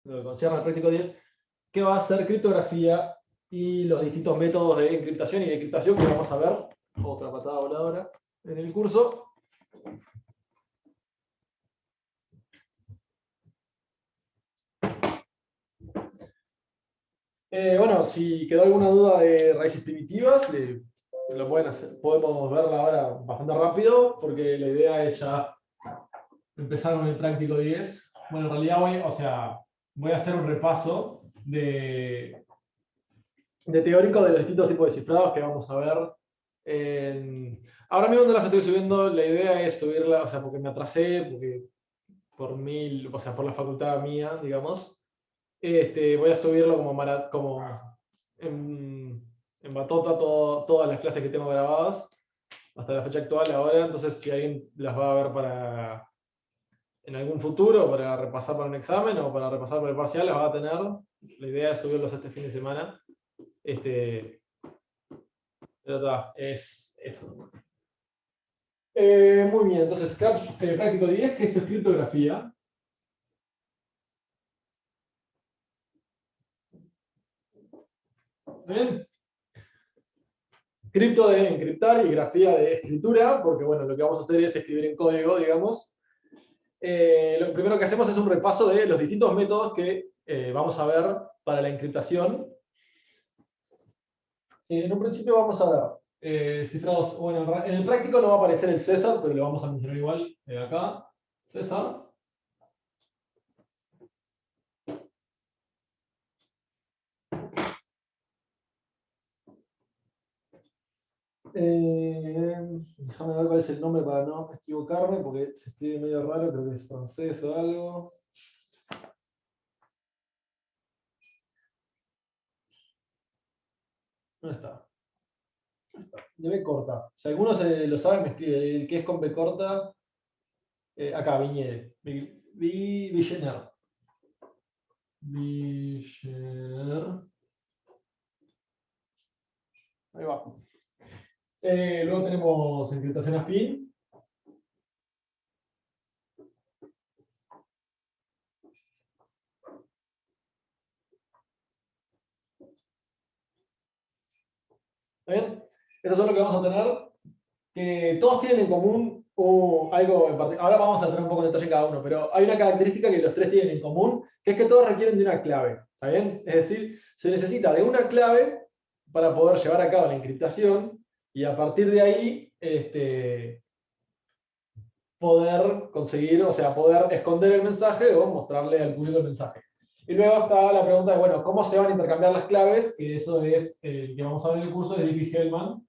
lo que concierne al práctico 10, que va a ser criptografía y los distintos métodos de encriptación y decriptación que vamos a ver, otra patada voladora, en el curso. Bueno, si quedó alguna duda de raíces primitivas, lo pueden hacer. Podemos verla ahora bastante rápido, porque la idea es ya empezar con el práctico 10. Bueno, en realidad voy a hacer un repaso de teórico de los distintos tipos de cifrados que vamos a ver. Ahora mismo no las estoy subiendo, la idea es subirla, porque me atrasé, porque por la facultad mía, digamos. Voy a subirlo como en batota todas las clases que tengo grabadas hasta la fecha actual ahora. Entonces, si alguien las va a ver en algún futuro para repasar para un examen o para repasar para el parcial, las va a tener. La idea es subirlos este fin de semana. Pero está, es eso. Muy bien, entonces, práctico 10, que esto es criptografía. ¿Bien? Cripto de encriptar y grafía de escritura, porque bueno, lo que vamos a hacer es escribir en código, digamos. Lo primero que hacemos es un repaso de los distintos métodos que vamos a ver para la encriptación. En un principio vamos a ver cifrados. Bueno, en el práctico no va a aparecer el César, pero lo vamos a mencionar igual acá. César. Déjame ver cuál es el nombre para no equivocarme, porque se escribe medio raro, creo que es francés o algo. ¿Dónde está? De B corta. Si algunos lo saben, me escribe. El que es con B corta, acá, Viñere. Villener. Villener. Ahí va. Luego tenemos encriptación afín. ¿Está bien? Estos son los que vamos a tener, que todos tienen en común algo en particular. Ahora vamos a entrar un poco en detalle en cada uno, pero hay una característica que los tres tienen en común, que es que todos requieren de una clave. ¿Está bien? Es decir, se necesita de una clave para poder llevar a cabo la encriptación y a partir de ahí poder conseguir, poder esconder el mensaje o mostrarle al público el mensaje. Y luego está la pregunta de, bueno, ¿cómo se van a intercambiar las claves? Que eso es el que vamos a ver en el curso de Diffie-Hellman.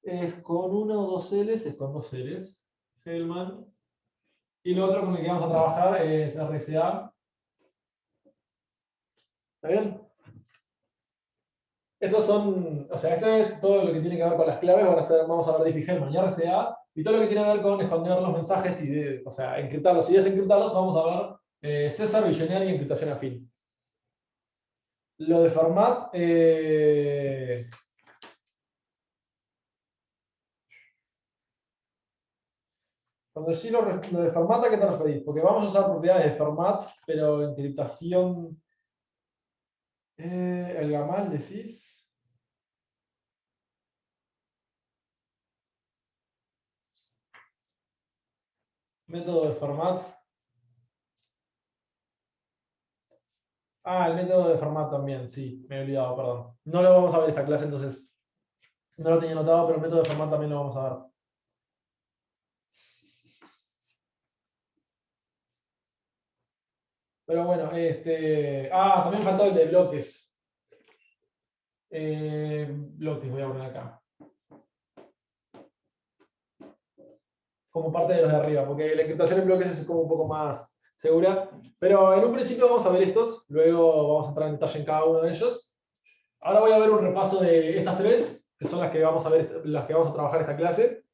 Es con uno o dos L's, es con dos L's. Hellman. Y lo otro con el que vamos a trabajar es RSA. ¿Está bien? Esto es todo lo que tiene que ver con las claves. Vamos a ver Diffie-Hellman y RSA. Y todo lo que tiene que ver con esconder los mensajes y encriptarlos y desencriptarlos, vamos a ver César, Villenier y encriptación afín. Lo de Fermat, cuando decís lo de Fermat, ¿a qué te referís? Porque vamos a usar propiedades de Fermat, pero encriptación, el gamal, decís. Método de Fermat. Ah, el método de Fermat también, sí, me he olvidado, perdón. No lo vamos a ver esta clase, entonces no lo tenía anotado, pero el método de Fermat también lo vamos a ver. Pero bueno, también faltó el de bloques. Bloques voy a poner acá. Como parte de los de arriba, porque la encriptación en bloques es como un poco más segura. Pero en un principio vamos a ver estos, luego vamos a entrar en detalle en cada uno de ellos. Ahora voy a ver un repaso de estas tres, que son las que vamos a ver, las que vamos a trabajar esta clase.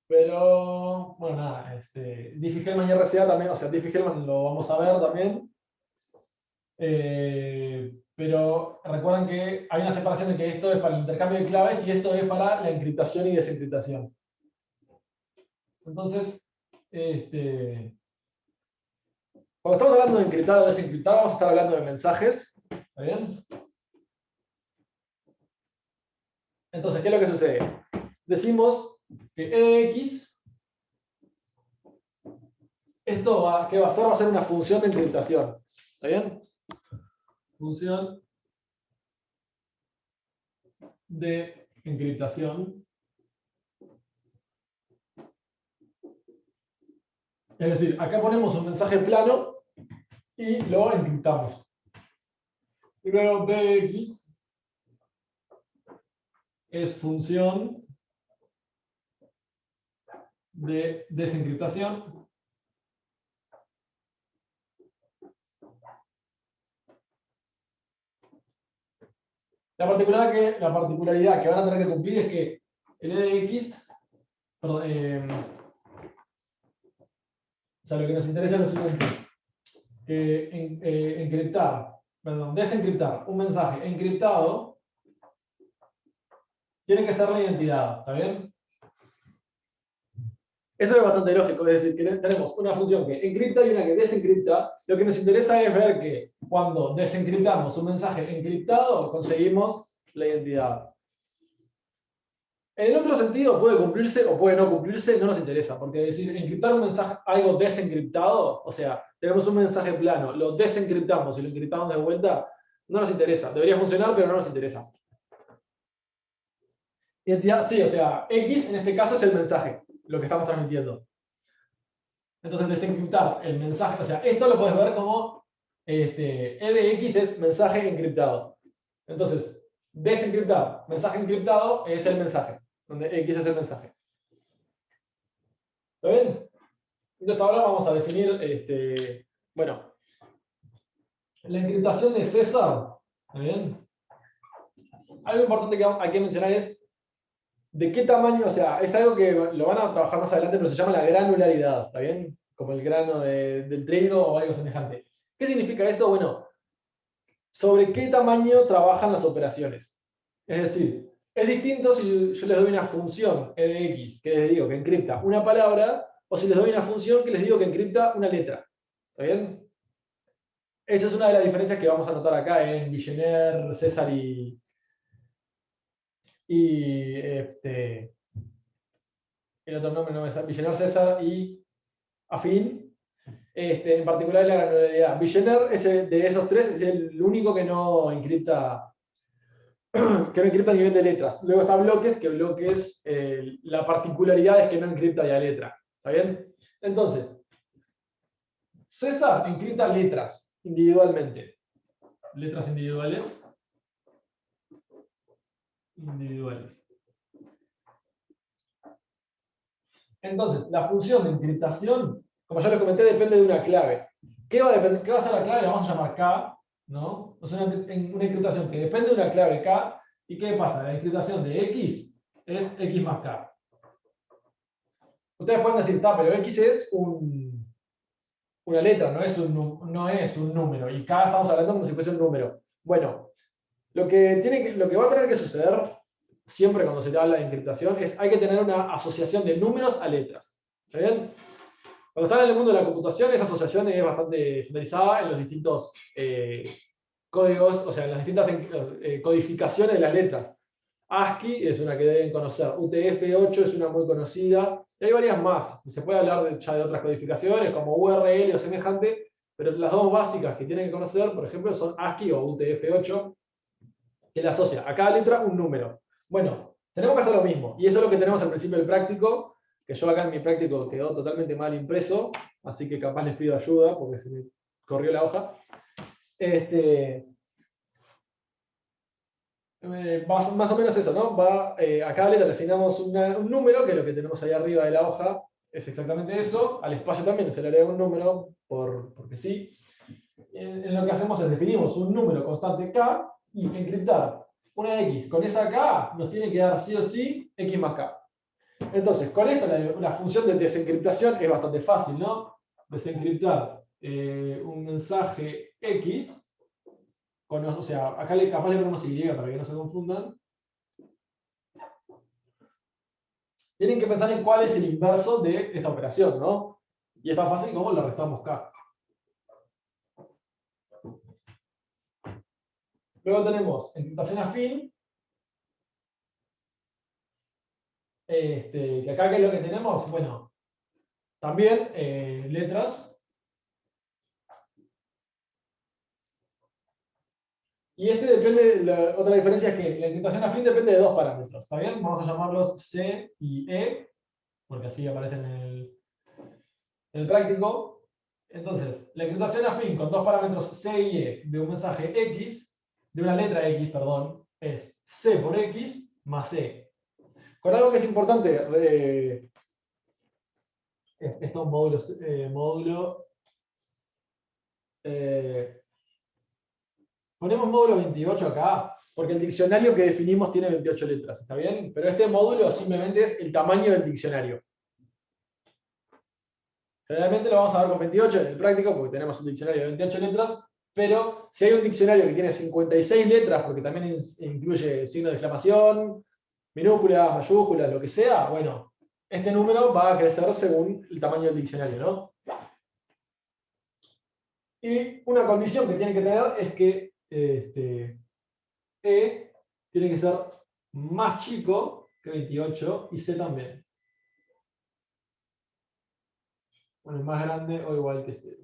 Pero, bueno, nada, Diffie-Hellman y RCA también, Diffie-Hellman lo vamos a ver también. pero recuerden que hay una separación de que esto es para el intercambio de claves y esto es para la encriptación y desencriptación. Entonces, cuando estamos hablando de encriptado o desencriptado, vamos a estar hablando de mensajes. ¿Está bien? Entonces, ¿qué es lo que sucede? Decimos que E de X, esto ¿qué va a ser? Va a ser una función de encriptación. ¿Está bien? Función de encriptación. Es decir, acá ponemos un mensaje plano y lo encriptamos. Y luego B de X es función de desencriptación. La particularidad que van a tener que cumplir es que el E de X, perdón, o sea, lo que nos interesa es lo siguiente, desencriptar un mensaje encriptado tiene que ser la identidad, ¿está bien? Eso es bastante lógico, es decir, que tenemos una función que encripta y una que desencripta. Lo que nos interesa es ver que cuando desencriptamos un mensaje encriptado, conseguimos la identidad. En el otro sentido, puede cumplirse o puede no cumplirse, no nos interesa, porque decir, encriptar un mensaje, algo desencriptado, o sea, tenemos un mensaje plano, lo desencriptamos y lo encriptamos de vuelta, no nos interesa. Debería funcionar, pero no nos interesa. Identidad, sí, o sea, X en este caso es el mensaje, lo que estamos transmitiendo. Entonces, desencriptar el mensaje, o sea, esto lo puedes ver como E de X es mensaje encriptado. Entonces, desencriptar mensaje encriptado es el mensaje, donde X es el mensaje. ¿Está bien? Entonces, ahora vamos a definir, bueno, la encriptación de César. ¿Está bien? Algo importante que hay que mencionar es de qué tamaño, o sea, es algo que lo van a trabajar más adelante, pero se llama la granularidad, ¿está bien? Como el grano del trigo o algo semejante. ¿Qué significa eso? Bueno, sobre qué tamaño trabajan las operaciones. Es decir, es distinto si yo les doy una función E de X, que les digo que encripta una palabra, o si les doy una función que les digo que encripta una letra. ¿Está bien? Esa es una de las diferencias que vamos a notar acá en Villeneuve, César y el otro nombre no me sale, Villeneuve, César y Afín. En particular la granularidad. Villeneuve de esos tres es el único que no encripta a nivel de letras. Luego está bloques, que bloques, la particularidad es que no encripta ya letra. ¿Está bien? Entonces, César encripta letras individualmente. Letras individuales. Entonces, la función de encriptación, como ya lo comenté, depende de una clave. ¿Qué va a ser la clave? La vamos a llamar K, ¿no? Es una encriptación que depende de una clave K. ¿Y qué pasa? La encriptación de X es X más K. Ustedes pueden decir, pero X es una letra, no es un número. Y K estamos hablando como si fuese un número. Bueno, lo que va a tener que suceder siempre cuando se te habla de encriptación es hay que tener una asociación de números a letras. ¿Está bien? Cuando están en el mundo de la computación, esa asociación es bastante estandarizada en los distintos códigos, o sea, en las distintas codificaciones de las letras. ASCII es una que deben conocer, UTF-8 es una muy conocida, y hay varias más. Se puede hablar ya de otras codificaciones como URL o semejante, pero las dos básicas que tienen que conocer, por ejemplo, son ASCII o UTF-8, que le asocia a cada letra un número. Bueno, tenemos que hacer lo mismo, y eso es lo que tenemos al principio del práctico, que yo acá en mi práctico quedó totalmente mal impreso, así que capaz les pido ayuda porque se me corrió la hoja. Más o menos eso, ¿no? A cada letra le asignamos un número, que es lo que tenemos ahí arriba de la hoja, es exactamente eso. Al espacio también se le agrega un número, porque sí. En lo que hacemos es definimos un número constante K y encriptar una X. Con esa K nos tiene que dar sí o sí X más K. Entonces, con esto la función de desencriptación es bastante fácil, ¿no? Desencriptar un mensaje X o sea, acá capaz le ponemos Y para que no se confundan. Tienen que pensar en cuál es el inverso de esta operación, ¿no? Y es tan fácil como le restamos K. Luego tenemos encriptación afín. Que acá, ¿qué es lo que tenemos? Bueno, también letras. Y otra diferencia es que la encriptación afín depende de dos parámetros, ¿está bien? Vamos a llamarlos C y E, porque así aparecen en el práctico. Entonces, la encriptación afín con dos parámetros C y E de un mensaje X, de una letra X, perdón, es C por X más E. Con algo que es importante, estos módulo, ponemos módulo 28 acá, porque el diccionario que definimos tiene 28 letras, ¿está bien? Pero este módulo simplemente es el tamaño del diccionario. Generalmente lo vamos a ver con 28 en el práctico, porque tenemos un diccionario de 28 letras, pero si hay un diccionario que tiene 56 letras, porque también incluye signo de exclamación, minúsculas, mayúsculas, lo que sea, bueno, este número va a crecer según el tamaño del diccionario, ¿no? Y una condición que tiene que tener es que E tiene que ser más chico que 28 y C también. Bueno, más grande o igual que C.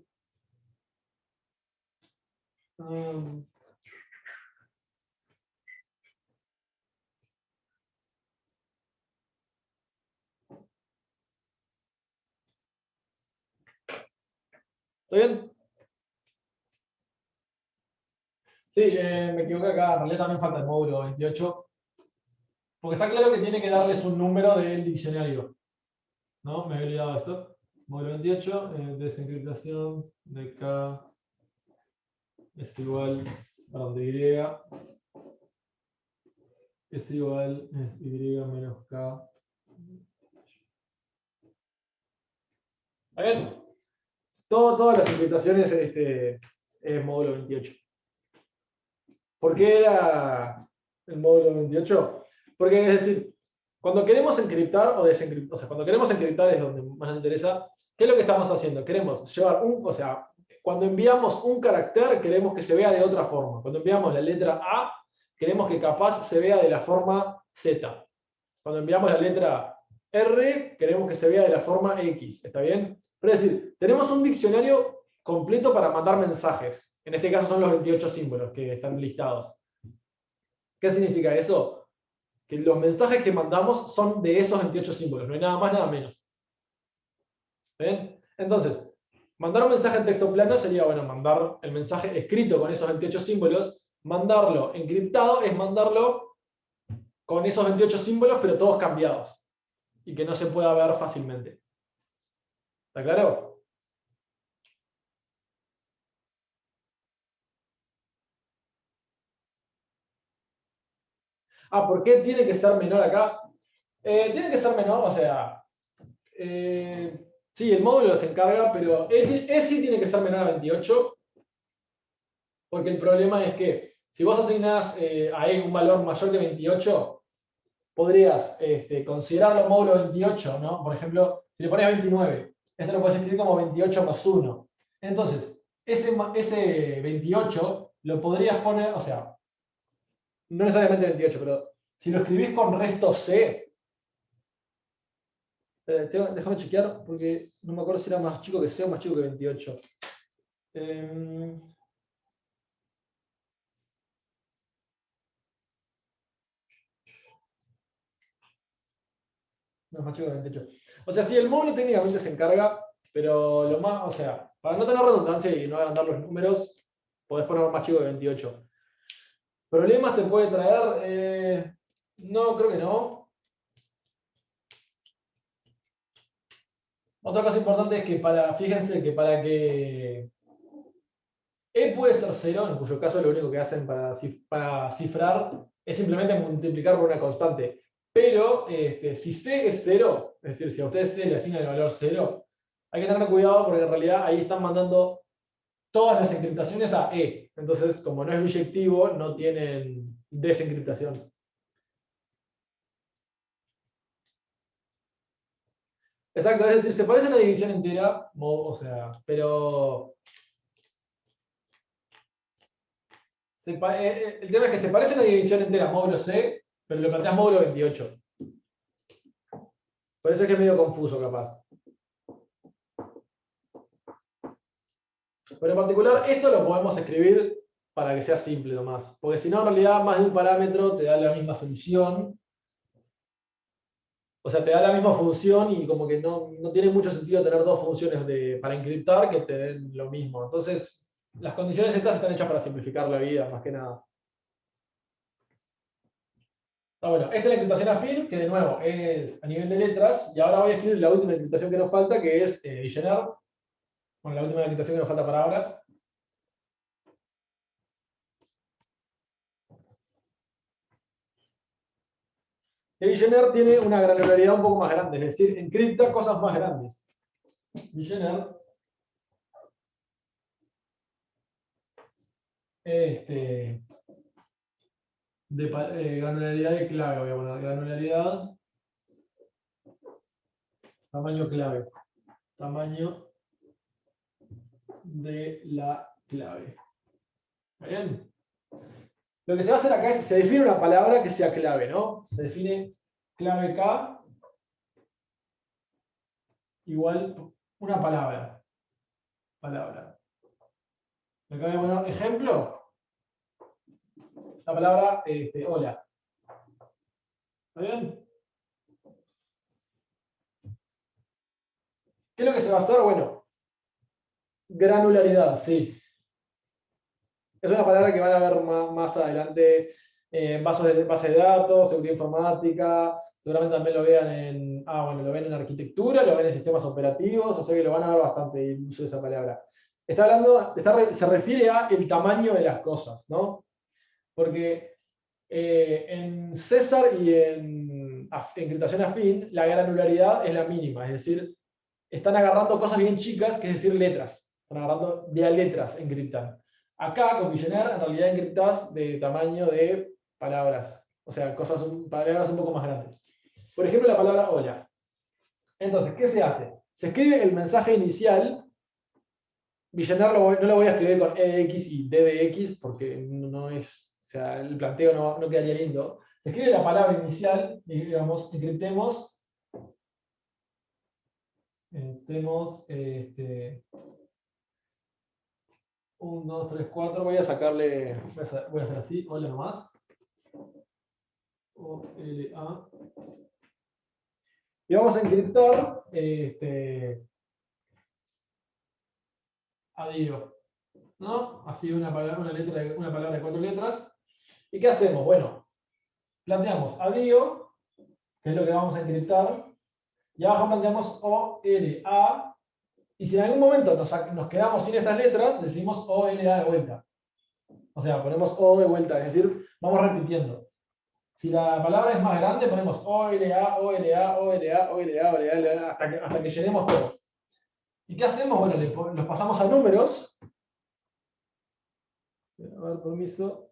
¿Está bien? Sí, me equivoqué acá. En realidad también falta el módulo 28. Porque está claro que tiene que darles un número del diccionario. ¿No? Me había olvidado esto. Módulo 28, desencriptación de K es igual, perdón, de Y es igual Y menos K. ¿Está bien? Todas las encriptaciones es módulo 28. ¿Por qué era el módulo 28? Porque es decir, cuando queremos encriptar o desencriptar, o sea, cuando queremos encriptar es donde más nos interesa, ¿qué es lo que estamos haciendo? Queremos llevar o sea, cuando enviamos un carácter queremos que se vea de otra forma. Cuando enviamos la letra A, queremos que capaz se vea de la forma Z. Cuando enviamos la letra R, queremos que se vea de la forma X. ¿Está bien? Pero es decir, tenemos un diccionario completo para mandar mensajes. En este caso son los 28 símbolos que están listados. ¿Qué significa eso? Que los mensajes que mandamos son de esos 28 símbolos. No hay nada más, nada menos. ¿Ven? Entonces, mandar un mensaje en texto plano sería, bueno, mandar el mensaje escrito con esos 28 símbolos. Mandarlo encriptado es mandarlo con esos 28 símbolos, pero todos cambiados. Y que no se pueda ver fácilmente. ¿Está claro? ¿Por qué tiene que ser menor acá? Tiene que ser menor, o sea, sí, el módulo se encarga, pero sí tiene que ser menor a 28, porque el problema es que si vos asignás a E un valor mayor que 28, podrías considerarlo módulo 28, ¿no? Por ejemplo, si le pones 29, esto lo puedes escribir como 28 más 1. Entonces, ese 28 lo podrías poner, o sea, no necesariamente 28, pero si lo escribís con resto C, déjame chequear porque no me acuerdo si era más chico que C o más chico que 28. No es más chico que 28. O sea, sí, el módulo técnicamente se encarga, pero lo más, o sea, para no tener redundancia y no agrandar los números, podés poner más chico que 28. ¿Problemas te puede traer? No, creo que no. Otra cosa importante es que fíjense que para que E puede ser 0, en cuyo caso lo único que hacen para cifrar es simplemente multiplicar por una constante. Pero si C es 0, es decir, si a ustedes C le asignan el valor 0, hay que tener cuidado porque en realidad ahí están mandando todas las encriptaciones a E. Entonces, como no es biyectivo, no tienen desencriptación. Exacto, es decir, se parece a una división entera, o sea, pero el tema es que se parece a una división entera módulo C, pero lo planteas módulo 28. Por eso es que es medio confuso, capaz. Pero en particular, esto lo podemos escribir para que sea simple nomás. Porque si no, en realidad, más de un parámetro te da la misma solución. O sea, te da la misma función y como que no tiene mucho sentido tener dos funciones para encriptar que te den lo mismo. Entonces, las condiciones estas están hechas para simplificar la vida, más que nada. Bueno, esta es la encriptación afín, que de nuevo es a nivel de letras, y ahora voy a escribir la última encriptación que nos falta, que es Vigener. Bueno, la última encriptación que nos falta para ahora. Vigener tiene una granularidad un poco más grande, es decir, encripta cosas más grandes. Vigener granularidad de clave, voy a poner granularidad, tamaño clave, tamaño de la clave. ¿Está bien? Lo que se va a hacer acá es, se define una palabra que sea clave, ¿no? Se define clave K igual una palabra. Palabra. Acá voy a poner ejemplo. La palabra hola. ¿Está bien? ¿Qué es lo que se va a hacer? Bueno, granularidad, sí. Es una palabra que van a ver más adelante en base de datos, seguridad informática, seguramente también lo vean lo ven en arquitectura, lo ven en sistemas operativos, o sea que lo van a ver bastante el uso de esa palabra. Se refiere a el tamaño de las cosas, ¿no? Porque en César y en encriptación afín, la granularidad es la mínima, es decir, están agarrando cosas bien chicas, que es decir, letras. Están agarrando vía letras, encriptan. Acá, con Vigener, en realidad encriptas de tamaño de palabras. O sea, palabras un poco más grandes. Por ejemplo, la palabra hola. Entonces, ¿qué se hace? Se escribe el mensaje inicial. Vigener no lo voy a escribir con E de X y D de X porque no es. O sea, el planteo no quedaría lindo. Se escribe la palabra inicial y digamos, encriptemos. Tenemos 1, 2, 3, 4. Voy a sacarle. Voy a hacer así. Hola nomás. OLA. Y vamos a encriptar a Dio. ¿No? Así una palabra de 4 letras. ¿Y qué hacemos? Bueno, planteamos a Dio, que es lo que vamos a encriptar. Y abajo planteamos OLA. Y si en algún momento nos quedamos sin estas letras, decimos OLA de vuelta. O sea, ponemos O de vuelta, es decir, vamos repitiendo. Si la palabra es más grande, ponemos OLA, OLA, OLA, OLA, OLA, hasta que llenemos todo. ¿Y qué hacemos? Bueno, los pasamos a números. A ver, permiso.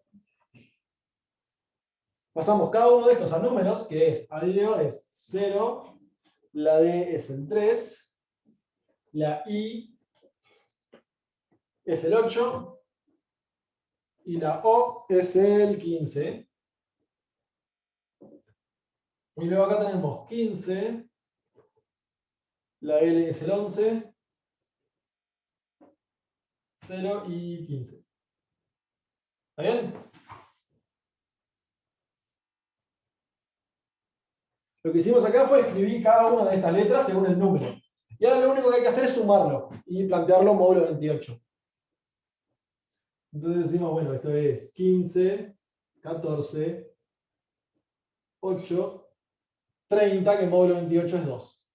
Pasamos cada uno de estos a números, que es, ADIO es 0, la D es el 3, la I es el 8, y la O es el 15. Y luego acá tenemos 15, la L es el 11, 0 y 15. ¿Está bien? Lo que hicimos acá fue escribir cada una de estas letras según el número. Y ahora lo único que hay que hacer es sumarlo y plantearlo módulo 28. Entonces decimos, bueno, esto es 15, 14, 8, 30, que módulo 28 es 2.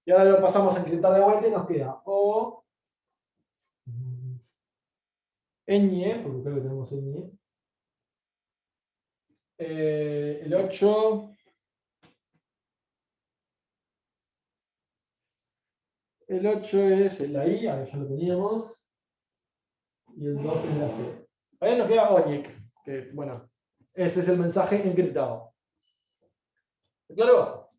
Y ahora lo pasamos a encriptar de vuelta y nos queda O, ñ, porque creo que tenemos ñ, el 8, el 8 es la I, ahora ya lo teníamos, y el 2 es la C. Ahí nos queda ONIC, que bueno, ese es el mensaje encriptado. ¿Claro?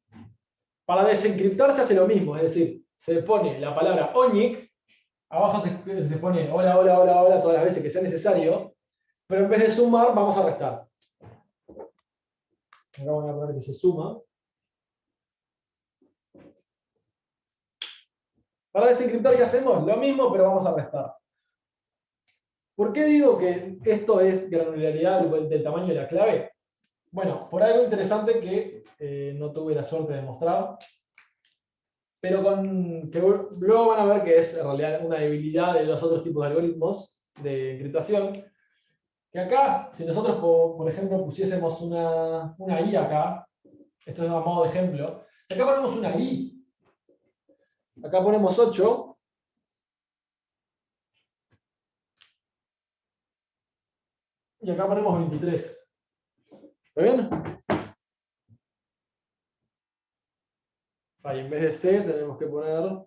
Para desencriptar se hace lo mismo, es decir, se pone la palabra ONIC, abajo se pone hola, hola, hola, hola todas las veces que sea necesario, pero en vez de sumar vamos a restar. Acá voy a poner que se suma. Para desencriptar, ¿qué hacemos? Lo mismo, pero vamos a restar. ¿Por qué digo que esto es granularidad del tamaño de la clave? Bueno, por algo interesante que no tuve la suerte de mostrar, pero que luego van a ver que es en realidad una debilidad de los otros tipos de algoritmos de encriptación. Que acá, si nosotros, por ejemplo, pusiésemos una I acá, esto es a modo de ejemplo, acá ponemos una I, acá ponemos 8, y acá ponemos 23. ¿Está bien? Ahí en vez de C tenemos que poner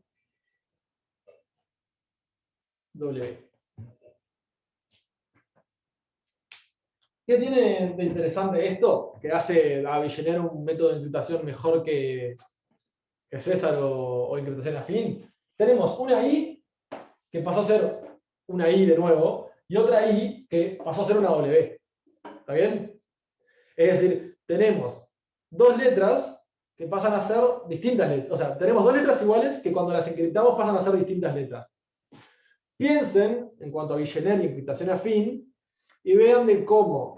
W. ¿Qué tiene de interesante esto? Que hace a Villeneuve un método de encriptación mejor que César o encriptación afín. Tenemos una I que pasó a ser una I de nuevo y otra I que pasó a ser una W. ¿Está bien? Es decir, tenemos dos letras que pasan a ser distintas letras. O sea, tenemos dos letras iguales que cuando las encriptamos pasan a ser distintas letras. Piensen en cuanto a Villeneuve y encriptación afín y vean de cómo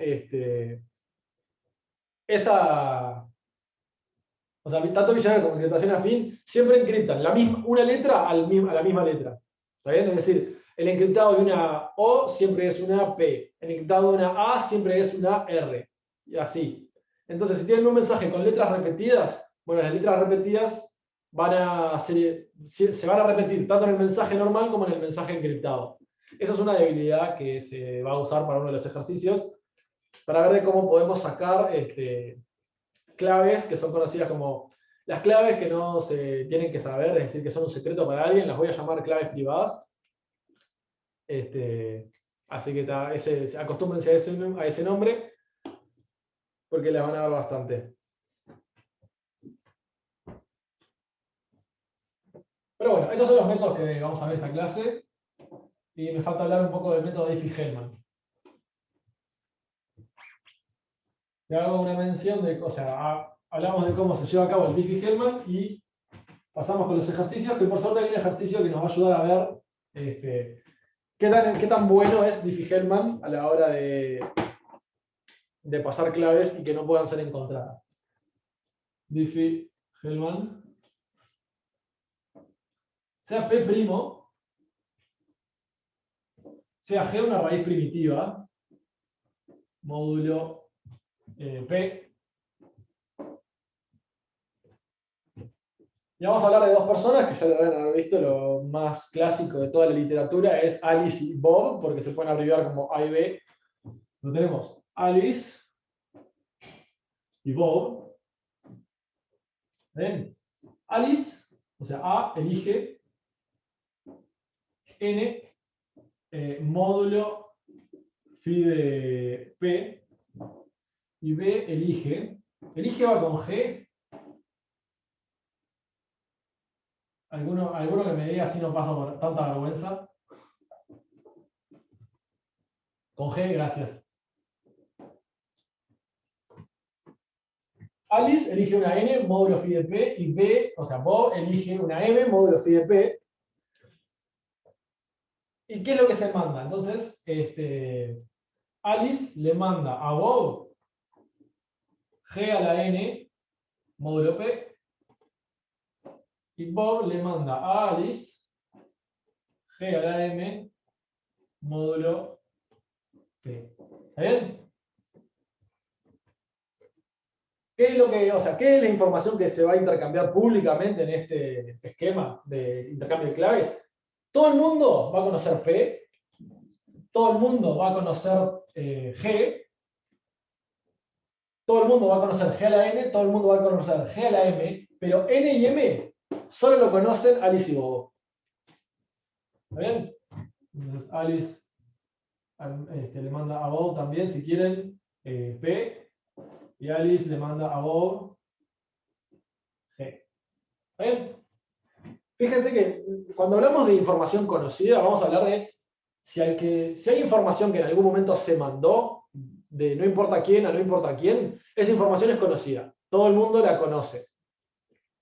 o sea, tanto Villeneuve como encriptación afín siempre encriptan una letra a la misma letra. ¿Está bien? Es decir, el encriptado de una O siempre es una P, el encriptado de una A siempre es una R, y así. Entonces, si tienen un mensaje con letras repetidas, bueno, las letras repetidas se van a repetir tanto en el mensaje normal como en el mensaje encriptado. Esa es una debilidad que se va a usar para uno de los ejercicios, para ver de cómo podemos sacar claves que son conocidas como las claves que no se tienen que saber, es decir, que son un secreto para alguien, las voy a llamar claves privadas. Así que acostúmbrense a ese nombre, porque les van a dar bastante. Pero bueno, estos son los métodos que vamos a ver en esta clase. Y me falta hablar un poco del método Diffie-Hellman. Le hago una mención de, o sea, hablamos de cómo se lleva a cabo el Diffie-Hellman y pasamos con los ejercicios, que por suerte hay un ejercicio que nos va a ayudar a ver qué tan bueno es Diffie-Hellman a la hora de pasar claves y que no puedan ser encontradas. Diffie-Hellman. Sea P', sea G una raíz primitiva, módulo P. Y vamos a hablar de dos personas que ya lo deben haber visto, lo más clásico de toda la literatura es Alice y Bob, porque se pueden abreviar como A y B. Lo tenemos Alice y Bob. ¿Ven? Alice, o sea, A elige N módulo phi de P y B elige va con G. ¿Alguno que me diga si no paso por tanta vergüenza? Con G, gracias. Alice elige una N, módulo phi de P, y B, o sea, Bob elige una M, módulo phi de P. ¿Y qué es lo que se manda? Entonces, Alice le manda a Bob G a la N, módulo P, y Bob le manda a Alice G a la M, módulo P. ¿Está bien? ¿Qué es la información que se va a intercambiar públicamente en este esquema de intercambio de claves? Todo el mundo va a conocer P, todo el mundo va a conocer G, todo el mundo va a conocer G a la N, todo el mundo va a conocer G a la M, pero N y M solo lo conocen Alice y Bob. ¿Está bien? Entonces, Alice Le manda above también, si quieren, P. Y Alice le manda above G. ¿Está bien? Fíjense que cuando hablamos de información conocida, vamos a hablar de si hay información que en algún momento se mandó, de no importa quién a no importa quién, esa información es conocida. Todo el mundo la conoce.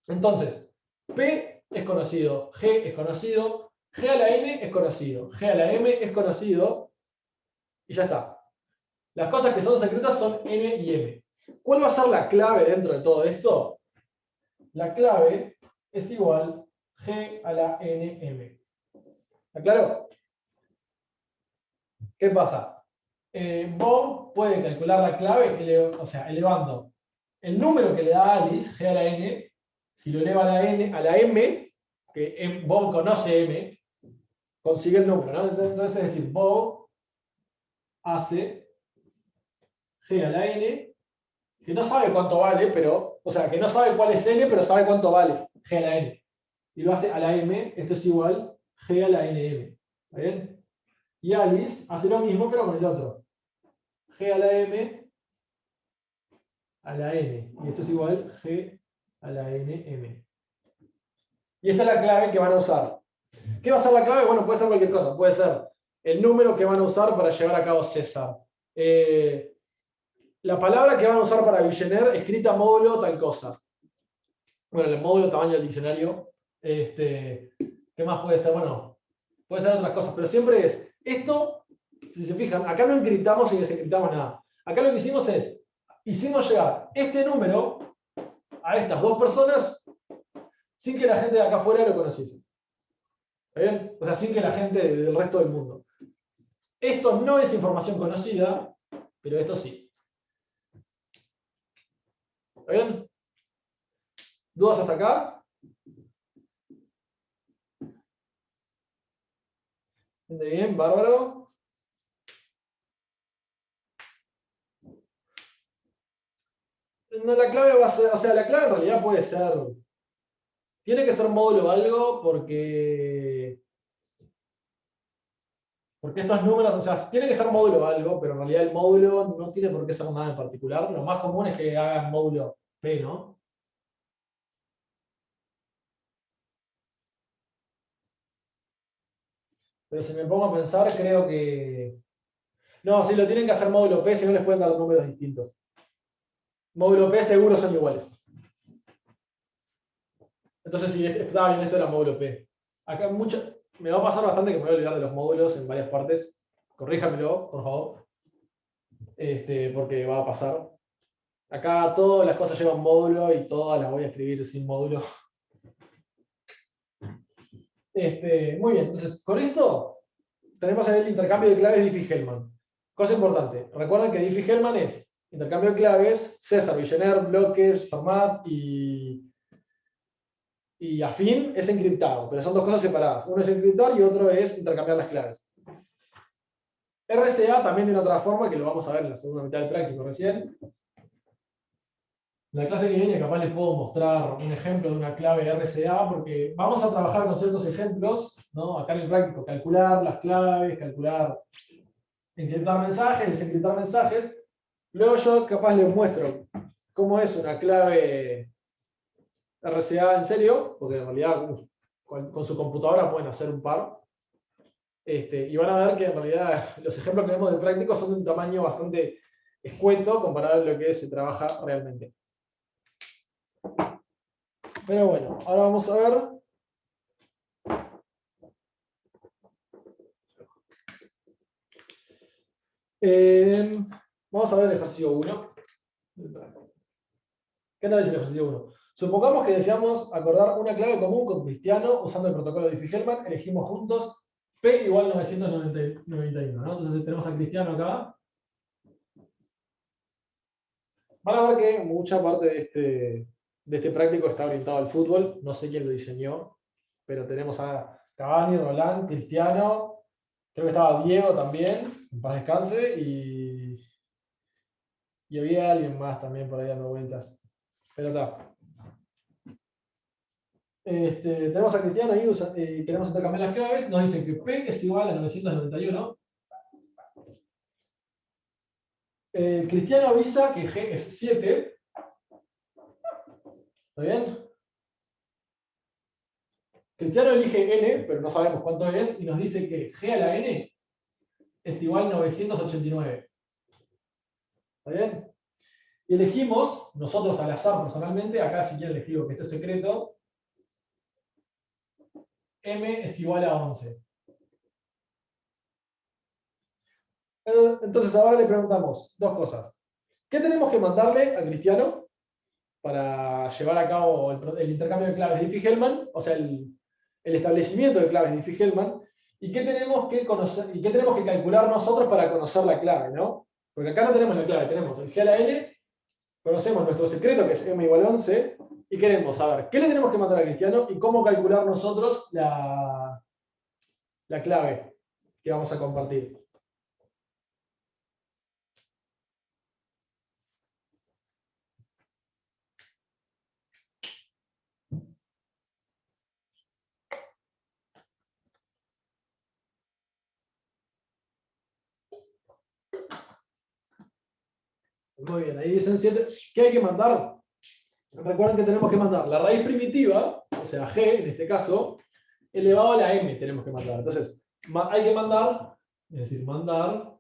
Entonces, P es conocido, G es conocido, G a la N es conocido, G a la M es conocido, y ya está. Las cosas que son secretas son N y M. ¿Cuál va a ser la clave dentro de todo esto? La clave es igual G a la NM. ¿Está claro? ¿Qué pasa? Bob puede calcular la clave, elevando el número que le da Alice, G a la N, si lo eleva a la N, a la M, que Bob conoce M, consigue el número, ¿no? Entonces es decir, Bob hace G a la N, que no sabe cuánto vale, pero, o sea, que no sabe cuál es N, pero sabe cuánto vale G a la N. Y lo hace a la M, esto es igual G a la NM. ¿Está bien? Y Alice hace lo mismo, pero con el otro. G a la M a la N. Y esto es igual G a la NM. Y esta es la clave que van a usar. ¿Qué va a ser la clave? Bueno, puede ser cualquier cosa. Puede ser el número que van a usar para llevar a cabo César. La palabra que van a usar para Villeneuve, escrita módulo tal cosa. Bueno, el módulo tamaño del diccionario. ¿Qué más puede ser? Bueno, puede ser otras cosas, pero siempre es esto. Si se fijan, acá no encriptamos y desencriptamos nada. Acá lo que hicimos es, hicimos llegar este número a estas dos personas sin que la gente de acá afuera lo conociese. ¿Está bien? O sea, sin que la gente del resto del mundo. Esto no es información conocida, pero esto sí. ¿Está bien? ¿Dudas hasta acá? Bien, bárbaro. No, la clave va a ser, o sea, la clave en realidad puede ser, tiene que ser módulo algo porque estos números, o sea, tiene que ser módulo algo, pero en realidad el módulo no tiene por qué ser nada en particular. Lo más común es que hagan módulo P, ¿no? Pero si me pongo a pensar, creo que... No, si lo tienen que hacer módulo P, si no les pueden dar números distintos. Módulo P seguro son iguales. Entonces, si estaba bien, esto era módulo P. Acá me va a pasar bastante que me voy a olvidar de los módulos en varias partes. Corríjamelo, por favor. Porque va a pasar. Acá todas las cosas llevan módulo y todas las voy a escribir sin módulo. Muy bien, entonces con esto tenemos el intercambio de claves Diffie-Hellman. Cosa importante, recuerden que Diffie-Hellman es intercambio de claves, César, Villeneuve, bloques, Fermat y afín es encriptado, pero son dos cosas separadas. Uno es encriptar y otro es intercambiar las claves. RCA también de otra forma, que lo vamos a ver en la segunda mitad del práctico recién. La clase que viene capaz les puedo mostrar un ejemplo de una clave RCA, porque vamos a trabajar con ciertos ejemplos, ¿no? Acá en el práctico, calcular las claves, calcular, encriptar mensajes, desencriptar mensajes. Luego yo capaz les muestro cómo es una clave RCA en serio, porque en realidad con su computadora pueden hacer un par. Y van a ver que en realidad los ejemplos que vemos del práctico son de un tamaño bastante escueto comparado a lo que se trabaja realmente. Pero bueno, ahora vamos a ver. Vamos a ver el ejercicio 1. ¿Qué nos dice el ejercicio 1? Supongamos que deseamos acordar una clave común con Cristiano usando el protocolo de Diffie-Hellman. Elegimos juntos P igual 991, ¿no? Entonces tenemos a Cristiano acá. Van a ver que mucha parte de este práctico está orientado al fútbol. No sé quién lo diseñó, pero tenemos a Cavani, Roland, Cristiano. Creo que estaba Diego también, en paz descanse, y había alguien más también por ahí dando vueltas. Pero está. Tenemos a Cristiano y queremos intercambiar las claves. Nos dicen que P es igual a 991. Cristiano avisa que G es 7. ¿Está bien? Cristiano elige n, pero no sabemos cuánto es, y nos dice que g a la n es igual a 989. ¿Está bien? Y elegimos, nosotros al azar personalmente, acá si quieren les escribo que esto es secreto, m es igual a 11. Entonces ahora le preguntamos dos cosas. ¿Qué tenemos que mandarle a Cristiano para llevar a cabo el intercambio de claves de Diffie-Hellman? O sea, el establecimiento de claves de Diffie-Hellman. ¿Y qué tenemos que conocer, y qué tenemos que calcular nosotros para conocer la clave, ¿no? Porque acá no tenemos la clave, tenemos el g a la n, conocemos nuestro secreto, que es m igual a 11, y queremos saber qué le tenemos que mandar a Cristiano y cómo calcular nosotros la clave que vamos a compartir. Muy bien, ahí dicen 7. ¿Qué hay que mandar? Recuerden que tenemos que mandar la raíz primitiva, o sea, g en este caso, elevado a la m tenemos que mandar. Entonces, hay que mandar, es decir, mandar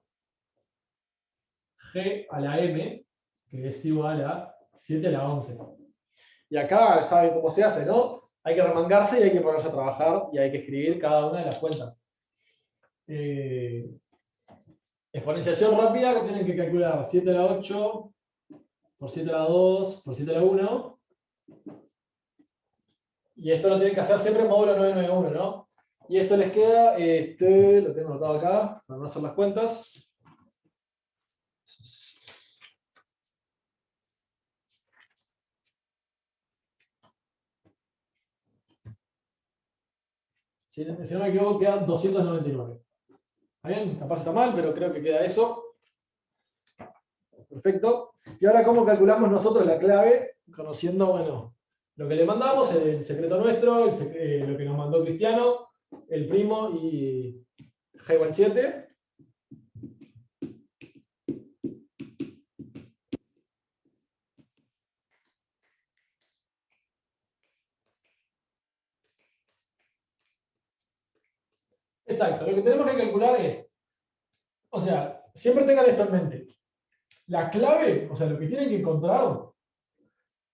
g a la m, que es igual a 7 a la 11. Y acá saben cómo se hace, ¿no? Hay que remangarse y hay que ponerse a trabajar y hay que escribir cada una de las cuentas. Exponenciación rápida, que tienen que calcular 7 a la 8 por 7 a la 2 por 7 a la 1. Y esto lo tienen que hacer siempre en módulo 991, ¿no? Y esto les queda, lo tengo anotado acá, para no hacer las cuentas. Si no me equivoco, queda 299. ¿Está bien? Capaz está mal, pero creo que queda eso. Perfecto. Y ahora, ¿cómo calculamos nosotros la clave? Conociendo, bueno, lo que le mandamos, el secreto nuestro, lo que nos mandó Cristiano, el primo y g igual 7. Exacto, lo que tenemos que calcular es, o sea, siempre tengan esto en mente. La clave, o sea, lo que tienen que encontrar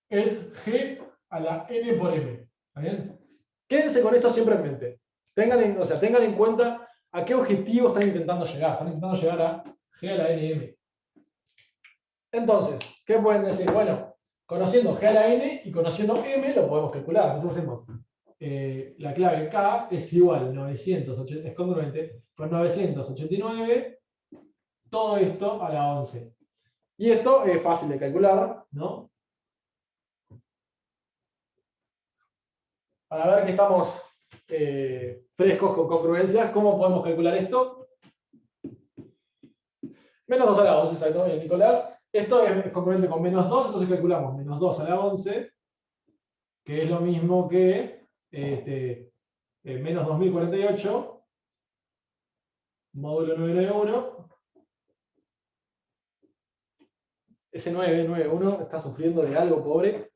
es g a la n por m. ¿Está bien? Quédense con esto siempre en mente. Tengan en cuenta a qué objetivo están intentando llegar. Están intentando llegar a g a la nm. Entonces, ¿qué pueden decir? Bueno, conociendo g a la n y conociendo m lo podemos calcular. Entonces hacemos la clave k es igual a 980, es congruente con 989, todo esto a la 11. Y esto es fácil de calcular, ¿no? Para ver que estamos frescos con congruencias, ¿cómo podemos calcular esto? Menos 2 a la 11, exacto, bien, Nicolás. Esto es congruente con menos 2, entonces calculamos menos 2 a la 11, que es lo mismo que menos 2048, módulo 991. Ese 991 está sufriendo de algo, pobre.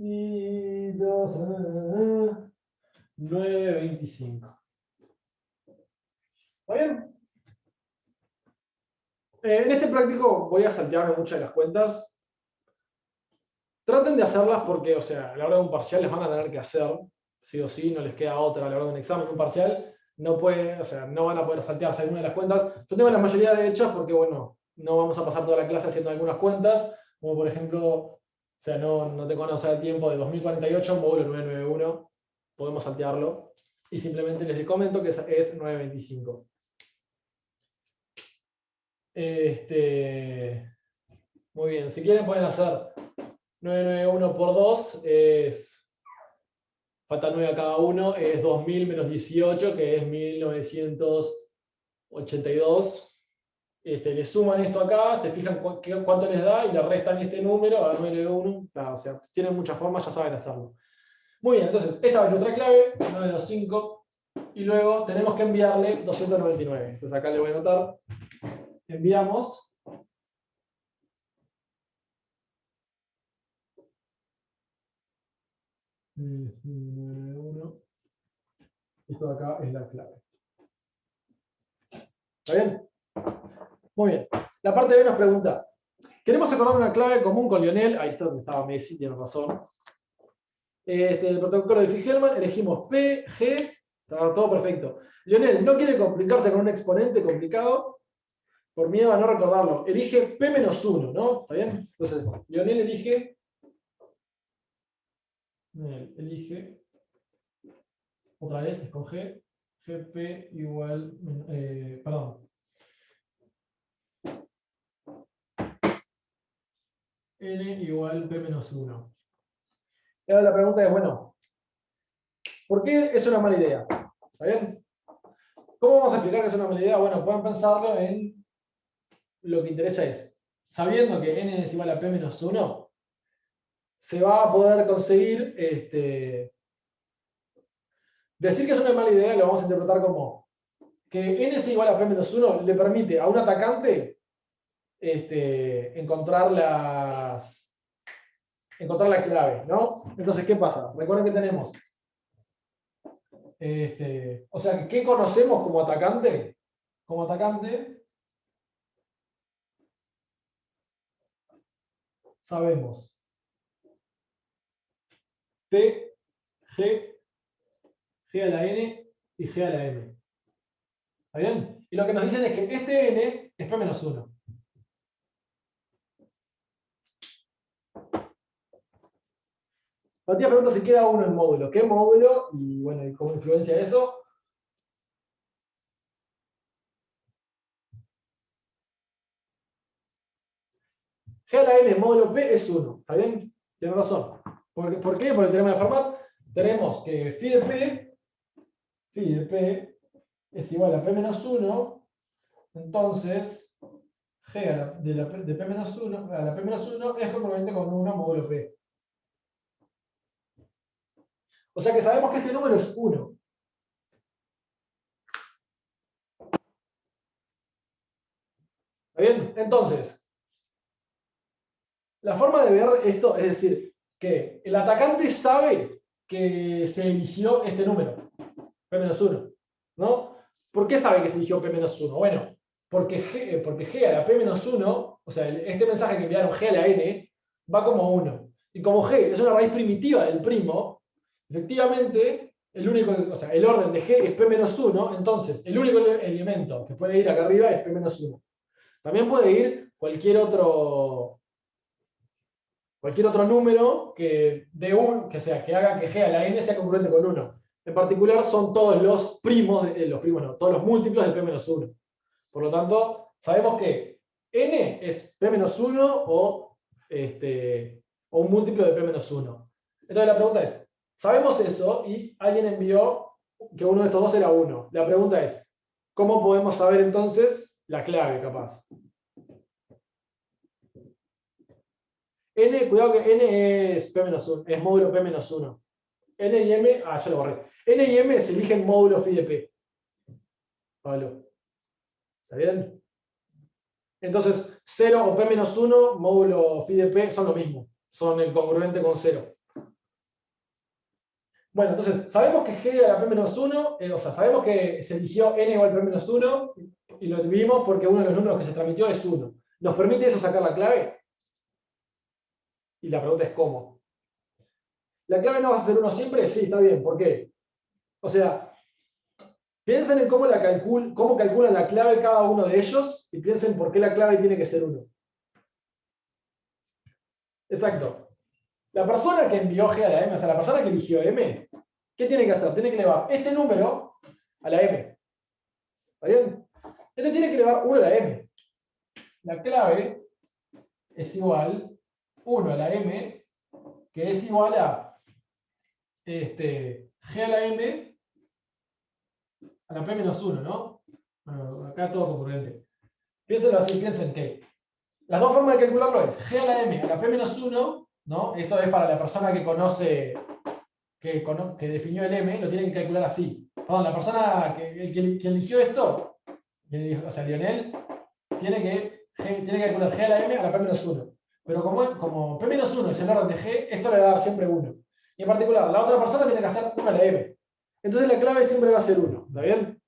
Y 2, 925. ¿Está bien? En este práctico voy a saltearme muchas de las cuentas. Traten de hacerlas porque, o sea, a la hora de un parcial les van a tener que hacer, sí o sí, no les queda otra a la hora de un examen, un parcial, no puede, o sea, no van a poder saltearse alguna de las cuentas. Yo tengo la mayoría de hechas porque, bueno, no vamos a pasar toda la clase haciendo algunas cuentas, como por ejemplo, o sea, no te conoce el tiempo de 2048, módulo 991, podemos saltearlo, y simplemente les comento que es 925. Muy bien, si quieren pueden hacer 991 por 2 es falta 9 a cada uno, es 2000 menos 18, que es 1982. Le suman esto acá, se fijan cuánto les da y le restan este número a 991. O sea, tienen muchas formas, ya saben hacerlo. Muy bien, entonces, esta es nuestra clave, 925, y luego tenemos que enviarle 299. Entonces acá le voy a anotar, enviamos. Esto de acá es la clave. ¿Está bien? Muy bien. La parte B nos pregunta, queremos acordar una clave común con Lionel. Ahí está donde estaba Messi, tiene razón. El protocolo de Diffie-Hellman, elegimos P, G, está todo perfecto. Lionel no quiere complicarse con un exponente complicado por miedo a no recordarlo. Elige P-1, ¿no? ¿Está bien? Entonces, Lionel elige, otra vez, es con G, GP igual, perdón. N igual P-1. Y ahora la pregunta es, bueno, ¿por qué es una mala idea? ¿Está bien? ¿Cómo vamos a explicar que es una mala idea? Bueno, pueden pensarlo en lo que interesa es, sabiendo que n es igual a P-1, se va a poder conseguir, decir que es una mala idea lo vamos a interpretar como que n es igual a P-1 le permite a un atacante encontrar la clave, ¿no? Entonces, ¿qué pasa? Recuerden que tenemos, o sea, ¿qué conocemos como atacante? Como atacante, sabemos T, G, G a la N y G a la M. ¿Está bien? Y lo que nos dicen es que este N es P-1. Matías pregunta si queda uno en módulo. ¿Qué módulo? Y bueno, ¿y cómo influencia eso? G a la N módulo P es 1. ¿Está bien? Tiene razón. ¿Por qué? Porque tenemos la Fermat. Tenemos que phi de P es igual a P-1. Entonces, G de P-1 a la P-1 es congruente con 1 módulo P. O sea que sabemos que este número es 1. ¿Está bien? Entonces, la forma de ver esto es decir, que el atacante sabe que se eligió este número, P-1. ¿No? ¿Por qué sabe que se eligió P-1? Bueno, porque G a la P-1, o sea, este mensaje que enviaron G a la N, va como 1. Y como G es una raíz primitiva del primo, efectivamente, el orden de G es P-1, entonces el único elemento que puede ir acá arriba es P-1. También puede ir cualquier otro número que que haga que G a la N sea congruente con 1. En particular son todos los primos, no, todos los múltiplos de P-1. Por lo tanto, sabemos que N es P-1 o un múltiplo de P-1. Entonces la pregunta es, sabemos eso y alguien envió que uno de estos dos era 1. La pregunta es, ¿cómo podemos saber entonces la clave capaz? N, cuidado que N es P-1, es módulo P-1. N y M, ya lo borré. N y M se eligen módulo phi de P. Pablo. ¿Está bien? Entonces, 0 o P-1 módulo phi de P son lo mismo. Son el congruente con 0. Bueno, entonces, sabemos que G a la P-1, o sea, sabemos que se eligió N igual a P-1 y lo vimos porque uno de los números que se transmitió es 1. ¿Nos permite eso sacar la clave? Y la pregunta es ¿cómo? ¿La clave no va a ser 1 siempre? Sí, está bien. ¿Por qué? O sea, piensen en cómo calculan la clave cada uno de ellos y piensen por qué la clave tiene que ser 1. Exacto. La persona que envió G a la M, o sea, la persona que eligió M, ¿qué tiene que hacer? Tiene que elevar este número a la M. ¿Está bien? Este tiene que elevar 1 a la M. La clave es igual 1 a la M, que es igual a G a la M a la P menos 1, ¿no? Bueno, acá todo concurrente. Piénsenlo así, piensen que las dos formas de calcularlo es G a la M a la P menos 1, ¿no? Eso es para la persona que conoce, que definió el M, lo tiene que calcular así. Perdón, la persona que eligió esto, o sea, Lionel, tiene que calcular G a la M a la P menos 1. Pero como P menos 1 es el orden de G, esto le va a dar siempre 1. Y en particular, la otra persona tiene que hacer 1 a la M. Entonces la clave siempre va a ser 1. ¿Está bien?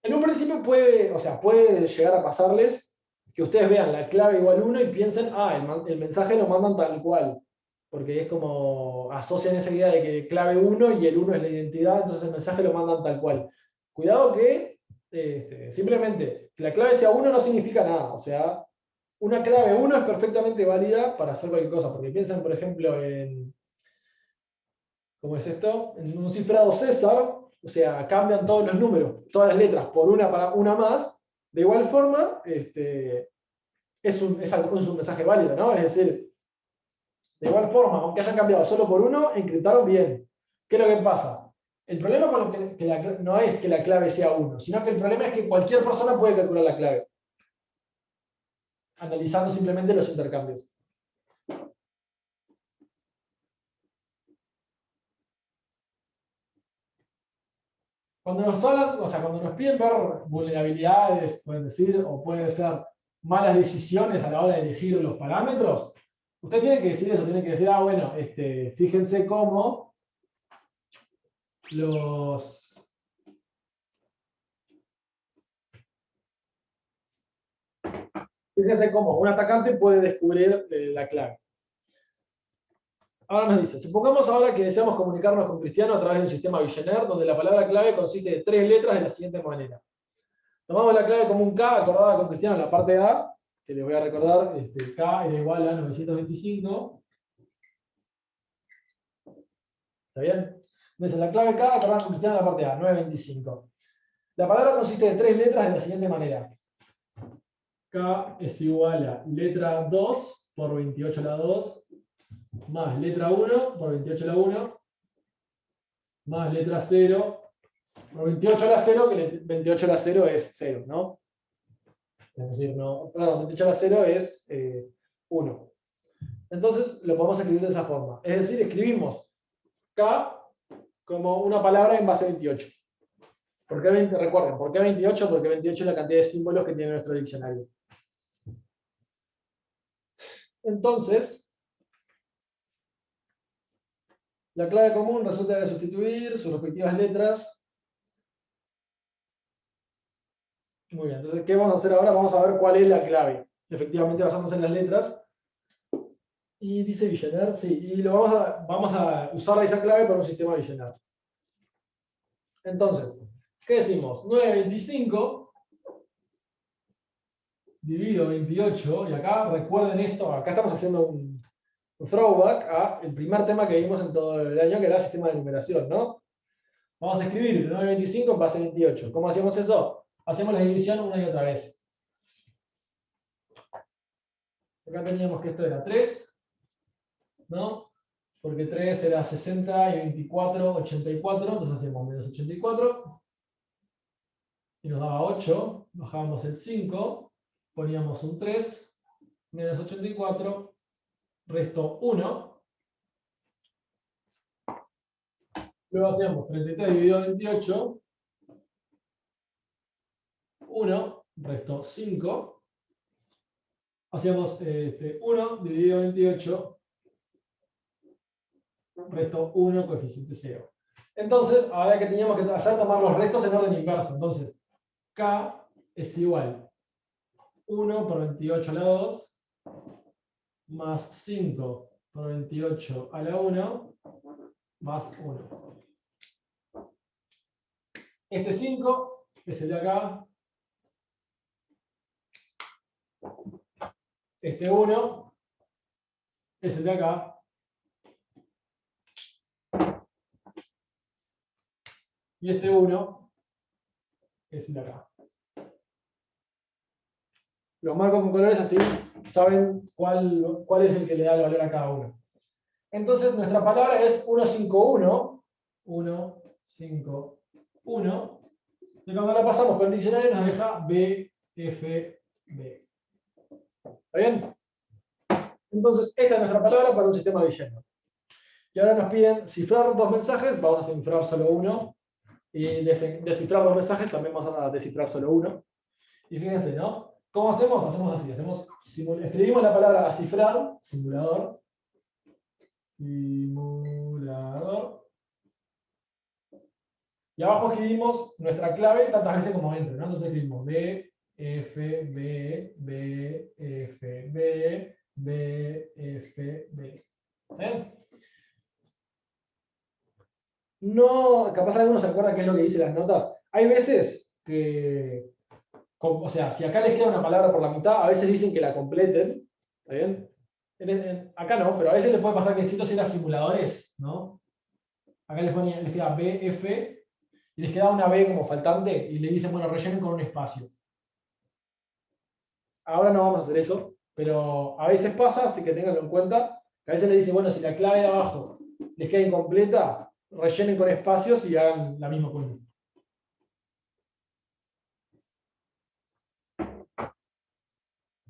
En un principio puede llegar a pasarles que ustedes vean la clave igual 1 y piensen, el mensaje lo mandan tal cual. Porque es como asocian esa idea de que clave 1 y el 1 es la identidad, entonces el mensaje lo mandan tal cual. Cuidado que simplemente que la clave sea 1 no significa nada. O sea, una clave 1 es perfectamente válida para hacer cualquier cosa. Porque piensen, por ejemplo, ¿cómo es esto? En un cifrado César, o sea, cambian todos los números, todas las letras por una para una más. De igual forma, es un mensaje válido, ¿no? Es decir, de igual forma, aunque hayan cambiado solo por uno, encriptaron bien. ¿Qué es lo que pasa? El problema con no es que la clave sea 1, sino que el problema es que cualquier persona puede calcular la clave, analizando simplemente los intercambios. Cuando nos hablan, o sea, cuando nos piden ver vulnerabilidades, pueden decir, o puede ser malas decisiones a la hora de elegir los parámetros, usted tiene que decir eso, tiene que decir, bueno, fíjense cómo los... Fíjense cómo un atacante puede descubrir la clave. Ahora nos dice, supongamos ahora que deseamos comunicarnos con Cristiano a través de un sistema Vigenère, donde la palabra clave consiste de 3 letras de la siguiente manera. Tomamos la clave como un K acordada con Cristiano en la parte A, que les voy a recordar, K era igual a 925. ¿Está bien? Entonces, la clave K acordada con Cristiano en la parte A, 925. La palabra consiste de 3 letras de la siguiente manera. K es igual a letra 2 por 28 a la 2, más letra 1 por 28 a la 1, más letra 0 por 28 a la 0, que 28 a la 0 es 0, ¿no? Es decir, no, perdón, 28 a la 0 es 1. Entonces lo podemos escribir de esa forma. Es decir, escribimos K como una palabra en base a 28. ¿Por qué 20? Recuerden, ¿por qué 28? Porque 28 es la cantidad de símbolos que tiene nuestro diccionario. Entonces, la clave común resulta de sustituir sus respectivas letras. Muy bien, entonces, ¿qué vamos a hacer ahora? Vamos a ver cuál es la clave. Efectivamente, basándose en las letras. Y dice Vigenère, sí, y vamos a usar esa clave para un sistema Vigenère. Entonces, ¿qué decimos? 925 dividido 28, y acá recuerden esto, acá estamos haciendo un throwback a el primer tema que vimos en todo el año, que era el sistema de numeración, ¿no? Vamos a escribir 925 en base a 28. ¿Cómo hacemos eso? Hacemos la división una y otra vez. Acá teníamos que esto era 3, ¿no? Porque 3 era 60 y 24, 84, entonces hacemos menos 84, y nos daba 8, bajábamos el 5, poníamos un 3, menos 84, resto 1, luego hacíamos 33 dividido 28, 1, resto 5, hacíamos 1 dividido 28, resto 1, coeficiente 0. Entonces, ahora que teníamos que hacer, tomar los restos en orden inverso. Entonces, K es igual 1 por 28 a la 2, más 5 por 28 a la 1, más 1. Este 5 es el de acá. Este 1 es el de acá. Y este 1 es el de acá. Los marco con colores así saben cuál es el que le da el valor a cada uno. Entonces, nuestra palabra es 151. 151. Y cuando la pasamos por el diccionario nos deja BFB. ¿Está bien? Entonces, esta es nuestra palabra para un sistema de Villain. Y ahora nos piden cifrar dos mensajes, vamos a cifrar solo uno. Y descifrar dos mensajes, también vamos a descifrar solo uno. Y fíjense, ¿no? ¿Cómo hacemos? Hacemos así, escribimos la palabra a cifrar, simulador. Simulador. Y abajo escribimos nuestra clave tantas veces como entre, ¿no? Entonces escribimos B, F, B, B, F, B, B, F, B. ¿Bien? No, capaz algunos se acuerdan qué es lo que dice las notas. Hay veces que, o sea, si acá les queda una palabra por la mitad, a veces dicen que la completen. ¿Está bien? Acá no, pero a veces les puede pasar que en ciertos simuladores, ¿no? Acá les queda B, F, y les queda una B como faltante, y le dicen, bueno, rellenen con un espacio. Ahora no vamos a hacer eso, pero a veces pasa, así que tenganlo en cuenta, que a veces le dice, bueno, si la clave de abajo les queda incompleta, rellenen con espacios y hagan la misma cuenta.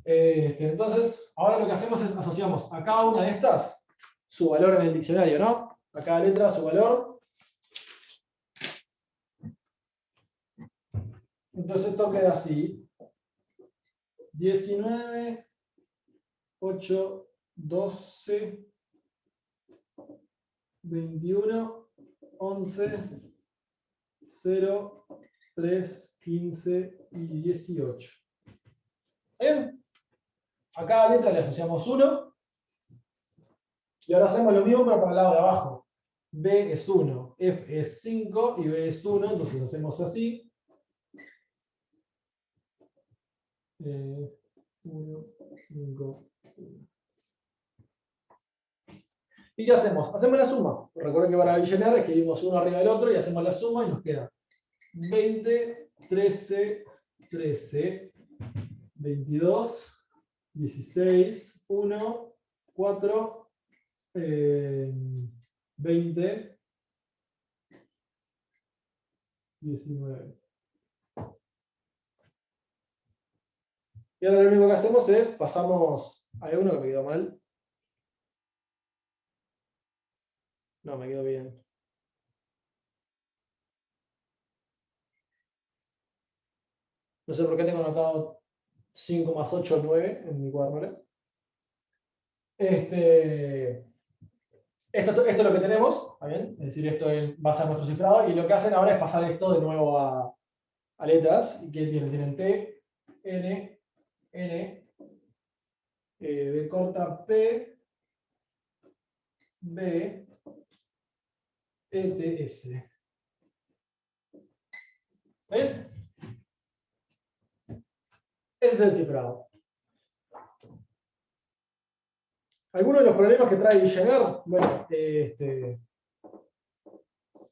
Entonces, ahora lo que hacemos es asociamos a cada una de estas su valor en el diccionario, ¿no? A cada letra su valor. Entonces esto queda así. 19, 8, 12, 21, 11, 0, 3, 15 y 18. ¿Bien? A cada letra le asociamos 1. Y ahora hacemos lo mismo, pero para el lado de abajo. B es 1, F es 5 y B es 1. Entonces hacemos así. 1, 5, 1. ¿Y qué hacemos? Hacemos la suma. Recuerden que para llenar escribimos uno arriba del otro y hacemos la suma y nos queda 20, 13, 13, 22, 16, 1, 4, 20, 19. Y ahora lo único que hacemos es pasamos. Hay uno que me quedó mal. No, me quedó bien. No sé por qué tengo anotado 5 más 8, 9 en mi cuaderno. Esto es lo que tenemos, ¿está bien? Es decir, esto va a ser nuestro cifrado. Y lo que hacen ahora es pasar esto de nuevo a letras. ¿Y qué tienen? Tienen T, N, N, B corta P, B, E, T, S. ¿Ven? Ese es el cifrado. Algunos de los problemas que trae Villanar, bueno,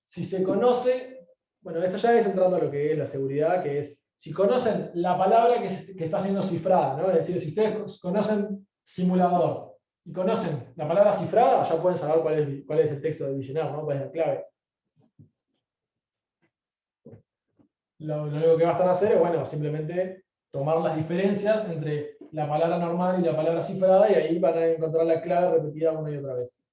si se conoce, bueno, esto ya es entrando a lo que es la seguridad, que es, si conocen la palabra que está siendo cifrada, ¿no? Es decir, si ustedes conocen simulador y conocen la palabra cifrada, ya pueden saber cuál es el texto de Villanar, ¿no? Cuál es la clave. Lo único que bastan a hacer es, bueno, simplemente tomar las diferencias entre la palabra normal y la palabra cifrada y ahí van a encontrar la clave repetida una y otra vez.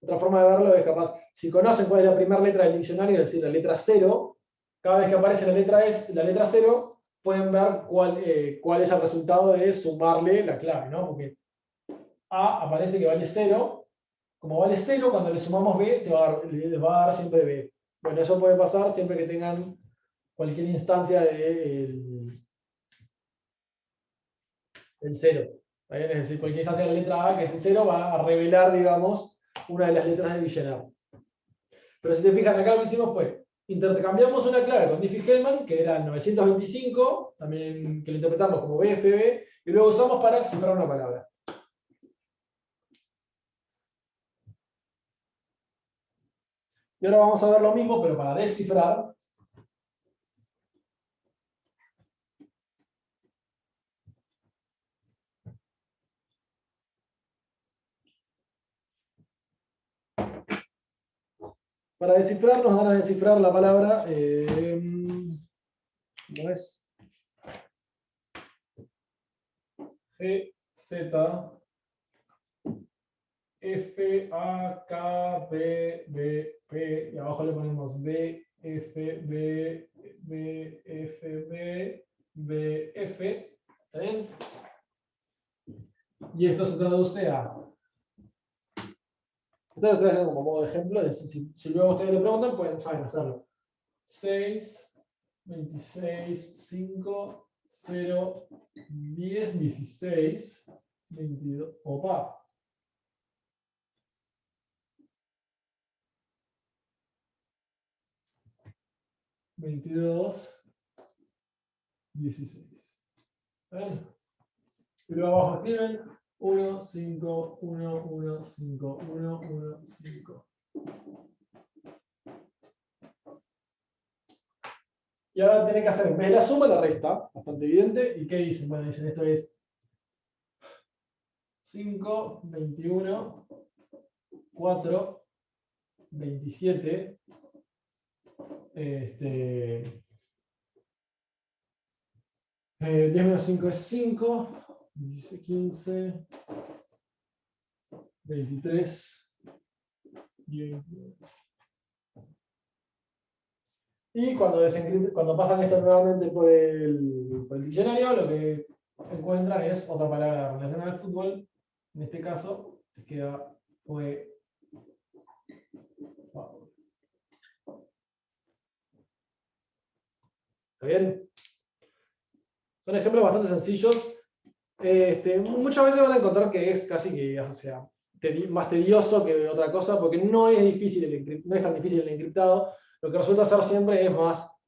Otra forma de verlo es capaz, si conocen cuál es la primera letra del diccionario, es decir, la letra 0, cada vez que aparece la letra 0, pueden ver cuál es el resultado de sumarle la clave, ¿no? Porque A aparece que vale 0, como vale 0, cuando le sumamos B, les va a dar siempre B. Bueno, eso puede pasar siempre que tengan cualquier instancia del 0. Es decir, cualquier instancia de la letra A, que es el 0, va a revelar, digamos, una de las letras de Villanar. Pero si se fijan, acá lo que hicimos fue, intercambiamos una clave con Diffie-Hellman, que era el 925, también que lo interpretamos como BFB, y luego usamos para cifrar una palabra. Y ahora vamos a ver lo mismo, pero para descifrar. Para descifrar, nos van a descifrar la palabra. ¿Cómo es? G, Z, F, A, K, B, B, P. Y abajo le ponemos B, F, B, B, F, B, B, F. ¿Está bien? Y esto se traduce a. Esto lo estoy haciendo como modo de ejemplo. Si luego ustedes le preguntan, pueden saber hacerlo. 6, 26, 5, 0, 10, 16, 22. Opa. 22, 16. ¿Está bien? Y luego abajo escriben 1, 5, 1, 1, 5, 1, 1, 5. Y ahora tienen que hacer en vez de la suma, la resta. Bastante evidente. ¿Y qué dicen? Bueno, dicen esto es 5, 21, 4, 27. 10 menos 5 es 5. 15, 23 y 21. Y cuando pasan esto nuevamente por el diccionario, lo que encuentran es otra palabra relacionada al fútbol. En este caso, les queda fue. ¿Está bien? Son ejemplos bastante sencillos. Muchas veces van a encontrar que es casi que, o sea, más tedioso que otra cosa, porque no es difícil no es tan difícil el encriptado. Lo que resulta ser siempre es más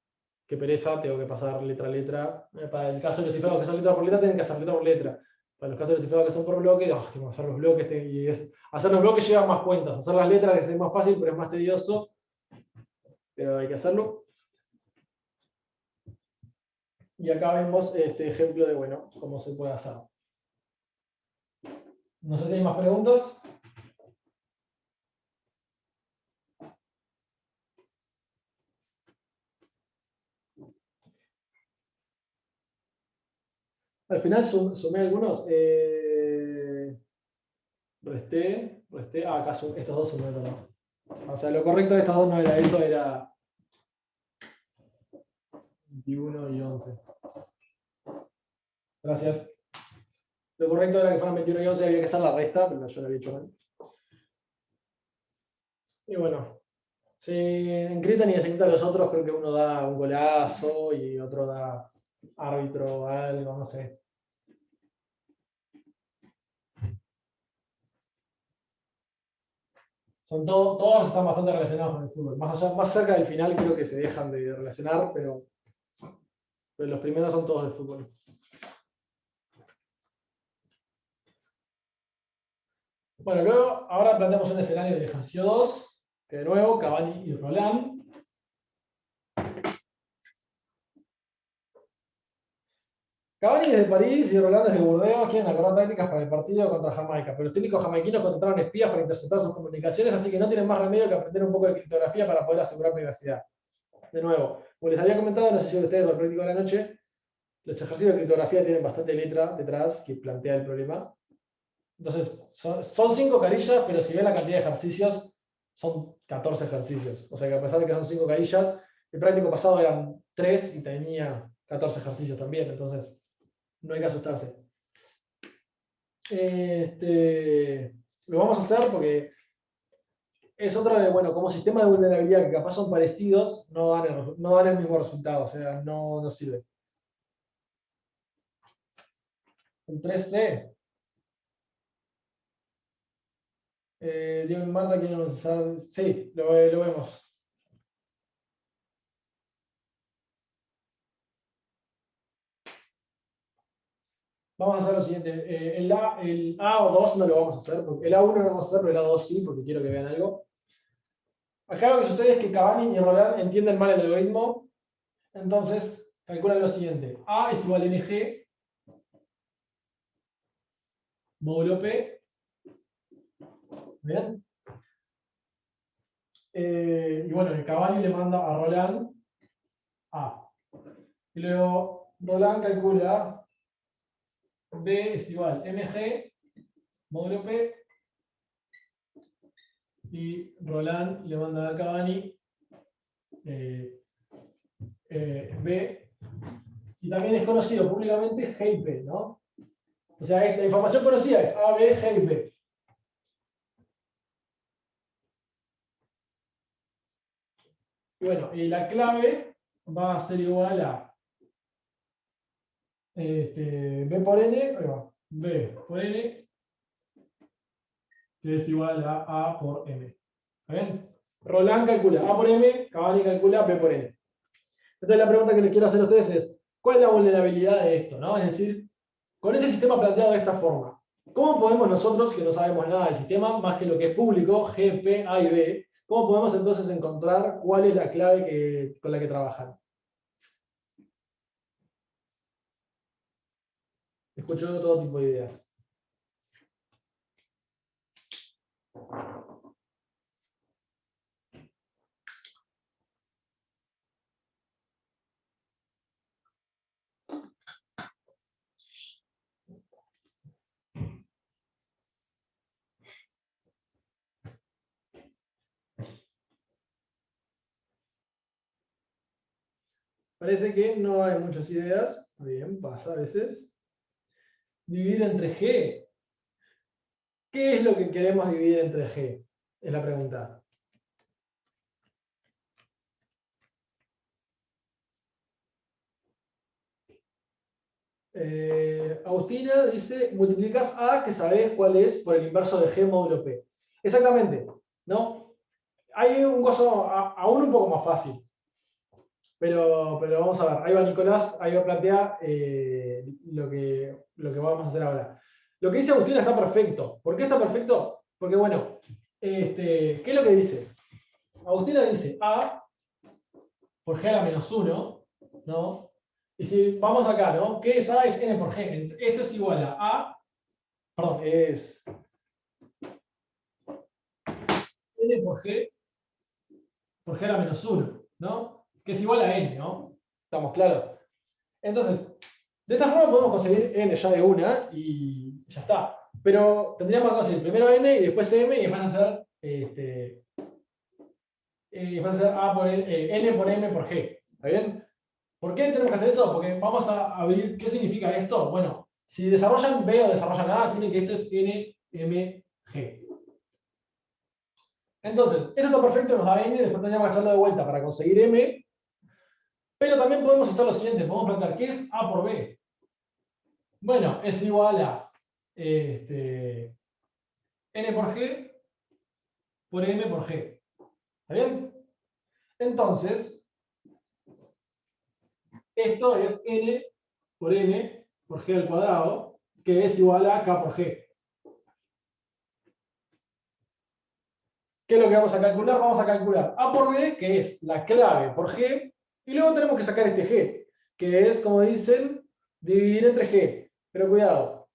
que pereza, tengo que pasar letra a letra. Para el caso de los cifrados que son letra por letra, tienen que hacer letra por letra. Para los casos de los cifrados que son por bloque, tengo que hacer los bloques, hacer los bloques lleva más cuentas. Hacer las letras es más fácil, pero es más tedioso. Pero hay que hacerlo. Y acá vemos este ejemplo de, bueno, cómo se puede hacer. No sé si hay más preguntas. Al final sumé algunos. Resté. Ah, acá estos dos sumé, perdón. O sea, lo correcto de estos dos no era eso, era 21 y 11. Gracias. Lo correcto era que fueran 21 y 11, había que hacer la resta, pero yo lo había hecho mal. Y bueno, si encriptan y desencriptan los otros, creo que uno da un golazo y otro da árbitro o algo, no sé. Todos están bastante relacionados con el fútbol. Más cerca del final creo que se dejan de relacionar, pero los primeros son todos de fútbol. Bueno, luego, ahora planteamos un escenario del ejercicio 2, que de nuevo, Cavani y Roland. Cavani es de París y Roland es de Burdeos, quieren acordar tácticas para el partido contra Jamaica, pero los técnicos jamaiquinos contrataron espías para interceptar sus comunicaciones, así que no tienen más remedio que aprender un poco de criptografía para poder asegurar privacidad. De nuevo, como les había comentado, no sé si ustedes o el práctico de la noche, los ejercicios de criptografía tienen bastante letra detrás que plantea el problema. Entonces, son 5 carillas, pero si ven la cantidad de ejercicios, son 14 ejercicios. O sea que a pesar de que son 5 carillas, el práctico pasado eran 3 y tenía 14 ejercicios también, entonces no hay que asustarse. Lo vamos a hacer porque es otra de, bueno, como sistema de vulnerabilidad que capaz son parecidos, no dan el mismo resultado, o sea, no sirve. El 3C. Diego y Marta quieren usar. Sí, lo vemos. Vamos a hacer lo siguiente. El A o 2 no lo vamos a hacer, porque el A1 no lo vamos a hacer, pero el A2 sí, porque quiero que vean algo. Acá lo que sucede es que Cavani y Roland entienden mal el algoritmo, entonces calculan lo siguiente. A es igual a NG módulo P. ¿Bien? Y bueno, el Cavani le manda a Roland A. Y luego Roland calcula B es igual a mg módulo P. Y Roland le manda a Cavani B. Y también es conocido públicamente G y P, ¿no? O sea, la información conocida es A, B, G y P. Y bueno, y la clave va a ser igual a B por N, B por N, que es igual a A por M. ¿Está bien? Roland calcula A por M, Cavani calcula B por N. Entonces la pregunta que les quiero hacer a ustedes es, ¿cuál es la vulnerabilidad de esto? ¿No? Es decir, con este sistema planteado de esta forma, ¿cómo podemos nosotros, que no sabemos nada del sistema, más que lo que es público, G, P, A y B, cómo podemos entonces encontrar cuál es la clave con la que trabajan? Escucho todo tipo de ideas. Parece que no hay muchas ideas. Está bien, pasa a veces. Dividir entre G. ¿Qué es lo que queremos dividir entre G? Es la pregunta. Agustina dice, multiplicas A, que sabés cuál es, por el inverso de G módulo P. Exactamente, ¿no? Hay un gozo aún un poco más fácil. Pero vamos a ver, ahí va Nicolás, ahí va a plantear lo que vamos a hacer ahora. Lo que dice Agustina está perfecto. ¿Por qué está perfecto? Porque bueno, ¿qué es lo que dice? Agustina dice A por G a la menos 1, ¿no? Y si vamos acá, ¿no? ¿Qué es A? Es N por G. Esto es igual a A, perdón, es N por G a la menos 1, ¿no? Que es igual a N, ¿no? ¿Estamos claros? Entonces, de esta forma podemos conseguir N ya de una y ya está. Pero tendríamos que conseguir primero N y después M y después hacer, A por N por M por G. ¿Está bien? ¿Por qué tenemos que hacer eso? Porque vamos a abrir qué significa esto. Bueno, si desarrollan B o desarrollan A, tienen que esto es N, M, G. Entonces, esto está perfecto, nos da N, después tendríamos que hacerlo de vuelta para conseguir M. Pero también podemos hacer lo siguiente, podemos plantear ¿qué es A por B? Bueno, es igual a N por G por M por G. ¿Está bien? Entonces, esto es N por M por G al cuadrado, que es igual a K por G. ¿Qué es lo que vamos a calcular? Vamos a calcular A por B, que es la clave por G, y luego tenemos que sacar este G, que es, como dicen, dividir entre G. Pero cuidado.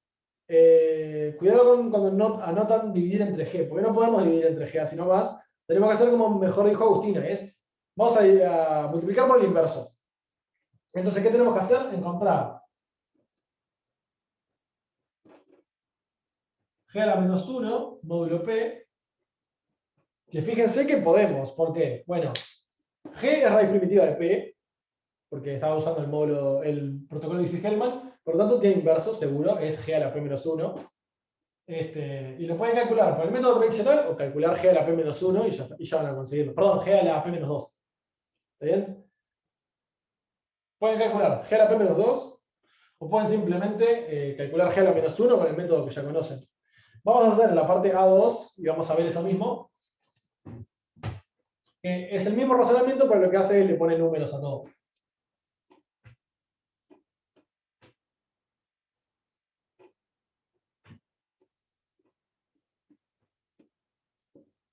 Cuidado cuando anotan dividir entre G, porque no podemos dividir entre G así nomás. Tenemos que hacer como mejor dijo Agustina, vamos a multiplicar por el inverso. Entonces, ¿qué tenemos que hacer? Encontrar G a la menos 1, módulo P, que fíjense que podemos. ¿Por qué? Bueno, G es raíz primitiva de P, porque estaba usando el protocolo de Diffie-Hellman, por lo tanto tiene inverso, seguro, es G a la P menos 1. Y lo pueden calcular por el método tradicional o calcular G a la P menos 1 y ya van a conseguirlo. Perdón, G a la P menos 2. ¿Está bien? Pueden calcular G a la P menos 2 o pueden simplemente calcular G a la menos 1 con el método que ya conocen. Vamos a hacer la parte A2 y vamos a ver eso mismo. Es el mismo razonamiento, pero lo que hace es le pone números a todo.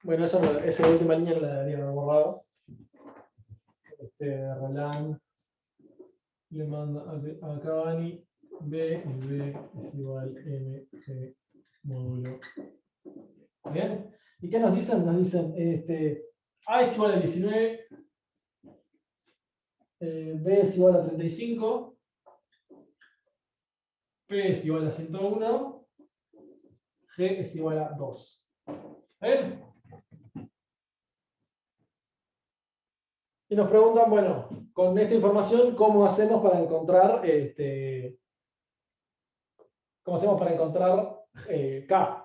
Bueno, esa última línea no la debería haber borrado. Roland le manda a Cavani B y B es igual M G módulo. ¿Bien? ¿Y qué nos dicen? Nos dicen, A es igual a 19, B es igual a 35, P es igual a 101, G es igual a 2. ¿Está bien? Y nos preguntan, bueno, con esta información, ¿cómo hacemos para encontrar K,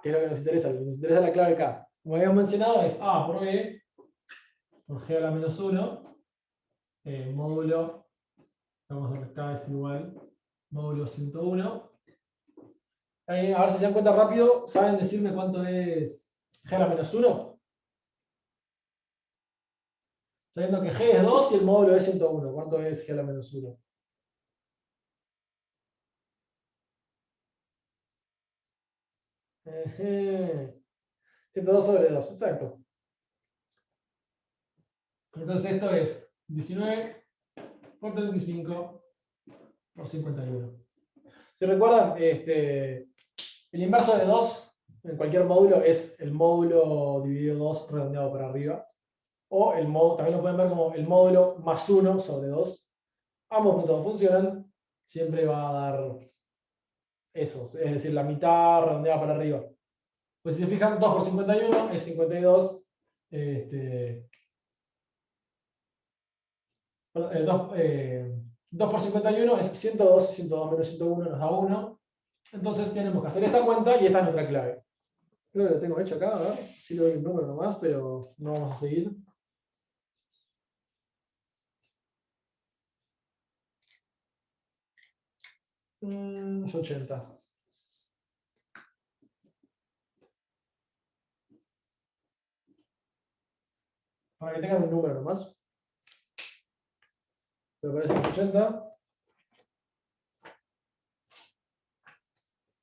que es lo que nos interesa? Lo que nos interesa la clave K. Como habíamos mencionado, es A por B, por G a la menos 1, módulo, vamos a ver, K es igual, módulo 101. Ahí, a ver si se dan cuenta rápido, ¿saben decirme cuánto es G a la menos 1? Sabiendo que G es 2 y el módulo es 101, ¿cuánto es G a la menos 1? Ejé. 102 sobre 2, exacto. Entonces esto es 19 por 35 por 51. ¿Se recuerdan? El inverso de 2 en cualquier módulo es el módulo dividido 2 redondeado para arriba. O el módulo, también lo pueden ver como el módulo más 1 sobre 2. Ambos métodos funcionan. Siempre va a dar esos, es decir, la mitad redondeada para arriba. Pues si se fijan, 2 por 51 es 52. 2 por 51 es 102, 102 menos 101 nos da 1. Entonces tenemos que hacer esta cuenta y esta es nuestra clave. Creo que lo tengo hecho acá, a ver si le doy un número nomás, pero no vamos a seguir. 80. Para que tengan un número nomás. Me parece que es 80.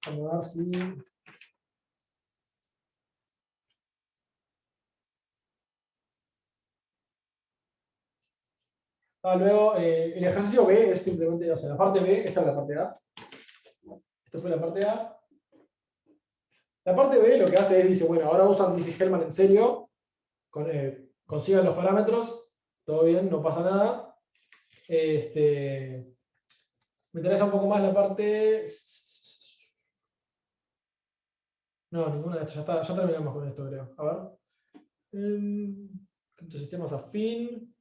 Vamos a ver si. Luego, el ejercicio B es simplemente, o sea, la parte B, esta es la parte A. Esto fue la parte A. La parte B lo que hace es, dice, bueno, ahora usan Diffie-Hellman en serio, consigan los parámetros, todo bien, no pasa nada. Me interesa un poco más la parte. No, ninguna de estas, ya está, ya terminamos con esto, creo. A ver. Sistemas afín.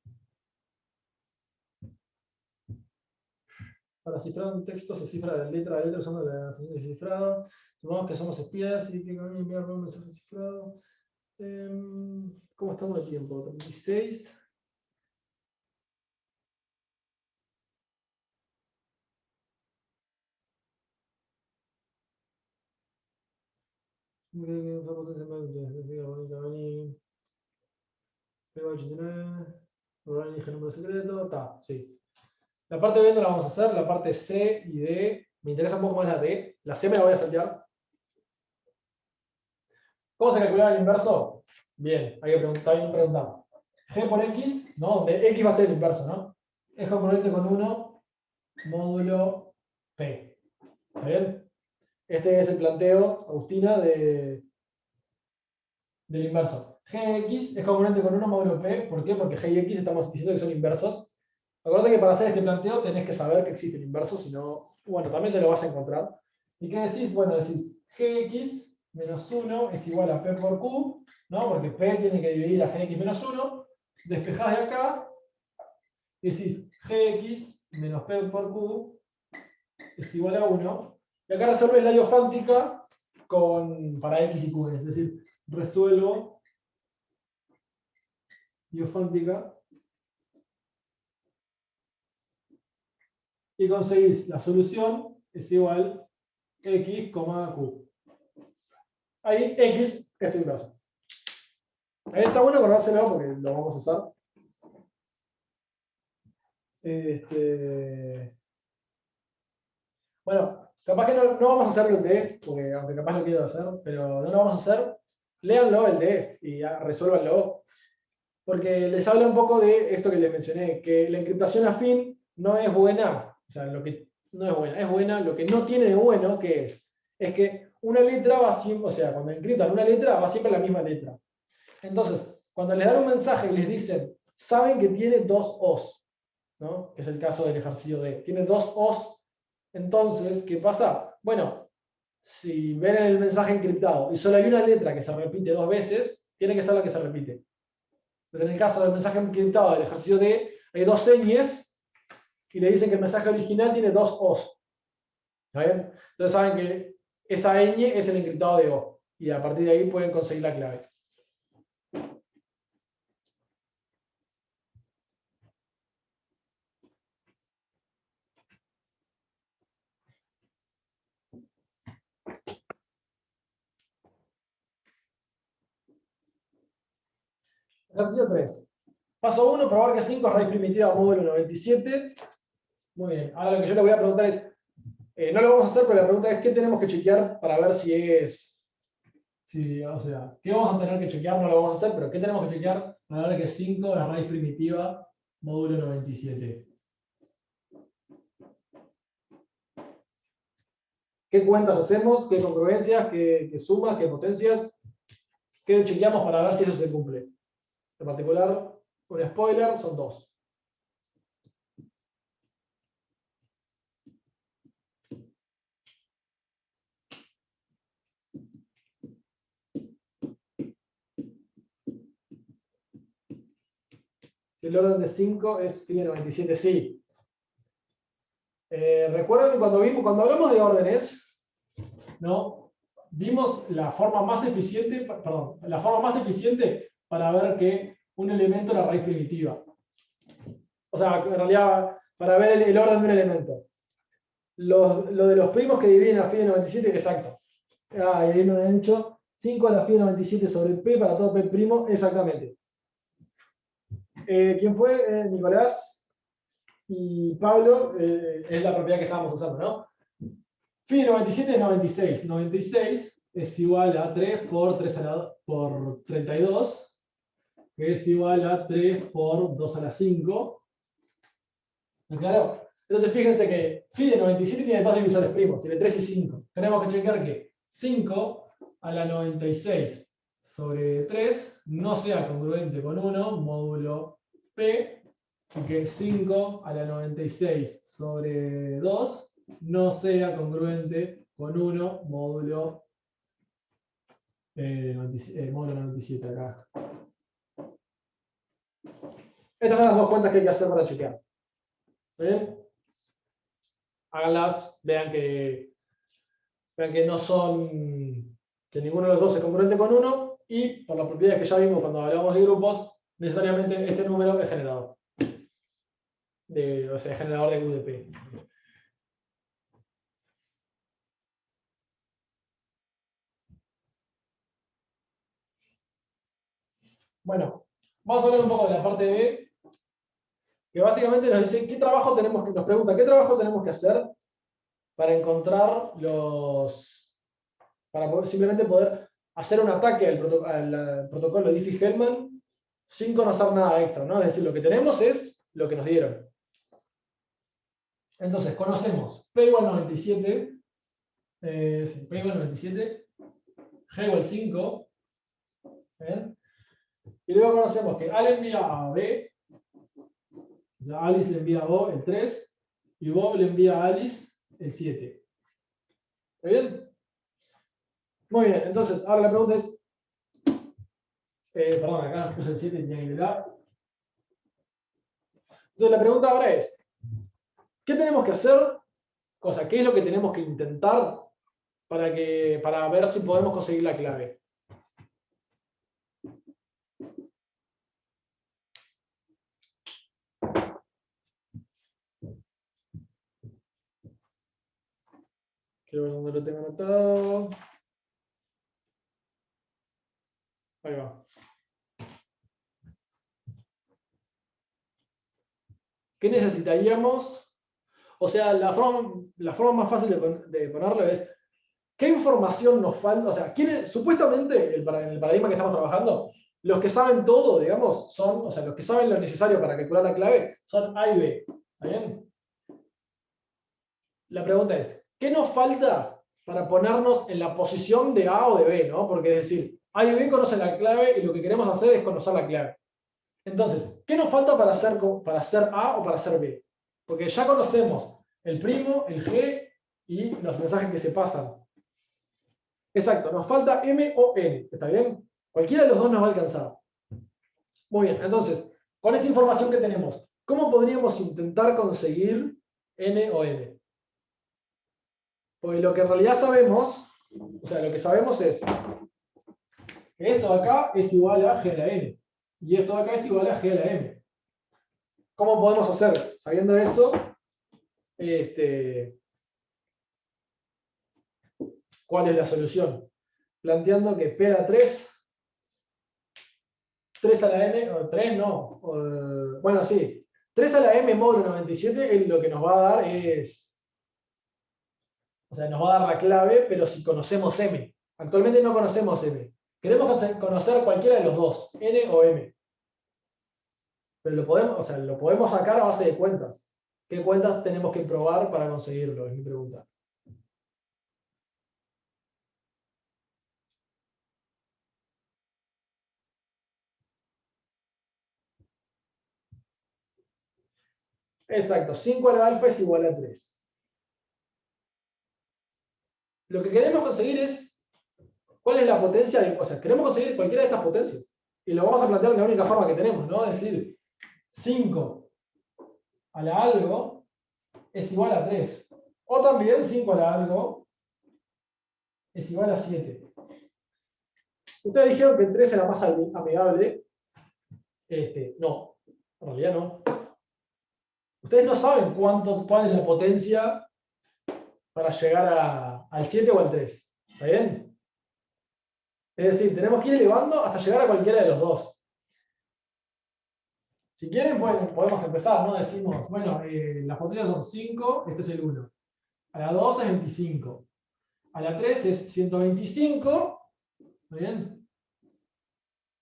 Para cifrar un texto se cifra la letra a letra usando la función de cifrado. Supongamos que somos espías y que enviar un mensaje cifrado. ¿Cómo estamos de tiempo? 36. Dije número secreto. Está, sí. La parte B no la vamos a hacer, la parte C y D. Me interesa un poco más la D. La C me la voy a saltear. ¿Cómo se calcula el inverso? Bien, hay que preguntar. G por X, ¿no? Donde X va a ser el inverso, ¿no? Es componente con 1 módulo P. ¿Está bien? Este es el planteo, Agustina, del inverso. Gx es componente con 1 módulo P. ¿Por qué? Porque G y X estamos diciendo que son inversos. Acuérdate que para hacer este planteo tenés que saber que existe el inverso, si no, bueno, también te lo vas a encontrar. ¿Y qué decís? Bueno, decís Gx menos 1 es igual a P por Q, ¿no? Porque P tiene que dividir a Gx menos 1. Despejás de acá, y decís Gx menos P por Q es igual a 1. Y acá resolves la iofántica para X y Q, es decir, resuelvo iofántica y conseguís la solución es igual a X, Q. Ahí X es tu inverso. Ahí está bueno acordárselo porque lo vamos a usar. Bueno, capaz que no vamos a hacer el D, porque aunque capaz lo quiero hacer, pero no lo vamos a hacer. Léanlo el D y resuélvanlo. Porque les habla un poco de esto que les mencioné, que la encriptación afín no es buena. O sea, lo que no es buena, es buena. Lo que no tiene de bueno, ¿qué es? Es que una letra va siempre, o sea, cuando encriptan una letra, va siempre la misma letra. Entonces, cuando les dan un mensaje y les dicen, saben que tiene dos O's, ¿no? Que es el caso del ejercicio D. Tiene dos O's. Entonces, ¿qué pasa? Bueno, si ven el mensaje encriptado y solo hay una letra que se repite dos veces, tiene que ser la que se repite. Entonces, en el caso del mensaje encriptado del ejercicio D, hay dos señas y le dicen que el mensaje original tiene dos O's. ¿Está bien? Entonces saben que esa ñ es el encriptado de O. Y a partir de ahí pueden conseguir la clave. Ejercicio 3. Paso 1, probar que 5 es raíz primitiva módulo 97. Muy bien. Ahora lo que yo le voy a preguntar es, no lo vamos a hacer, pero la pregunta es, ¿qué tenemos que chequear para ver si es... o sea, ¿qué vamos a tener que chequear? No lo vamos a hacer, pero ¿qué tenemos que chequear para ver que 5 es raíz primitiva módulo 97? ¿Qué cuentas hacemos? ¿Qué congruencias? ¿Qué sumas? ¿Qué potencias? ¿Qué chequeamos para ver si eso se cumple? En particular, un spoiler, son dos. Si el orden de 5 es phi de 97, sí. Recuerden que cuando hablamos de órdenes, ¿no? Vimos la forma más eficiente, para ver que un elemento era raíz primitiva. O sea, en realidad, para ver el orden de un elemento. Lo de los primos que dividen a phi de 97, exacto. Y ahí nos han dicho 5 a la phi de 97 sobre P para todo P primo, exactamente. ¿Quién fue? Nicolás y Pablo, es la propiedad que estábamos usando, ¿no? Phi de 97 es 96. 96 es igual a 3 por 32, que es igual a 3 por 2 a la 5. ¿Claro? Entonces fíjense que phi de 97 tiene dos divisores primos, tiene 3 y 5. Tenemos que checar que 5 a la 96 sobre 3 no sea congruente con 1, módulo P, y que 5 a la 96 sobre 2 no sea congruente con 1, módulo 97 acá. Estas son las dos cuentas que hay que hacer para chequear. ¿Bien? Háganlas, vean que no son, que ninguno de los dos es congruente con 1, y por las propiedades que ya vimos cuando hablábamos de grupos, necesariamente este número es generador. O sea, generador de UDP. Bueno, vamos a hablar un poco de la parte B, que básicamente nos dice nos pregunta qué trabajo tenemos que hacer para encontrar simplemente poder hacer un ataque al protocolo Diffie-Hellman sin conocer nada extra, ¿no? Es decir, lo que tenemos es lo que nos dieron. Entonces, conocemos P igual 97, P igual 97, G igual 5, ¿bien? Y luego conocemos que A le envía a B, o sea, Alice le envía a Bob el 3, y Bob le envía a Alice el 7. ¿Está bien? Muy bien, entonces, ahora la pregunta es, perdón, acá puse el 7 y tenía que ir. Entonces la pregunta ahora es, ¿qué tenemos que hacer? ¿Qué es lo que tenemos que intentar para ver si podemos conseguir la clave? Quiero ver dónde lo tengo anotado. Ahí va. ¿Qué necesitaríamos? O sea, la forma más fácil de ponerlo es, ¿qué información nos falta? O sea, supuestamente, en el paradigma que estamos trabajando, los que saben todo, digamos, o sea, los que saben lo necesario para calcular la clave, son A y B. ¿Está bien? La pregunta es, ¿qué nos falta para ponernos en la posición de A o de B, ¿no? Porque es decir, A y B conocen la clave y lo que queremos hacer es conocer la clave. Entonces, ¿qué nos falta para hacer A o para hacer B? Porque ya conocemos el primo, el G y los mensajes que se pasan. Exacto, nos falta M o N, ¿está bien? Cualquiera de los dos nos va a alcanzar. Muy bien, entonces, con esta información que tenemos, ¿cómo podríamos intentar conseguir N o M? Porque lo que en realidad sabemos, o sea, lo que sabemos es que esto de acá es igual a G a la N. Y esto de acá es igual a G a la M. ¿Cómo podemos hacer? Sabiendo eso, ¿cuál es la solución? Planteando que P a la 3 a la M, o 3 no, bueno, sí, 3 a la M módulo 97 lo que nos va a dar es, o sea, nos va a dar la clave, pero si conocemos M. Actualmente no conocemos M. Queremos conocer cualquiera de los dos, N o M. Pero lo podemos, o sea, lo podemos sacar a base de cuentas. ¿Qué cuentas tenemos que probar para conseguirlo? Es mi pregunta. Exacto, 5 a la alfa es igual a 3. Lo que queremos conseguir es cuál es la potencia, o sea, queremos conseguir cualquiera de estas potencias. Y lo vamos a plantear de la única forma que tenemos, ¿no? Es decir, 5 a la algo es igual a 3. O también 5 a la algo es igual a 7. Ustedes dijeron que el 3 era más amigable. No, en realidad no. Ustedes no saben cuál es la potencia para llegar al 7 o al 3. ¿Está bien? Es decir, tenemos que ir elevando hasta llegar a cualquiera de los dos. Si quieren, podemos empezar, ¿no? Decimos, bueno, las potencias son 5, este es el 1. A la 2 es 25. A la 3 es 125. ¿Está bien?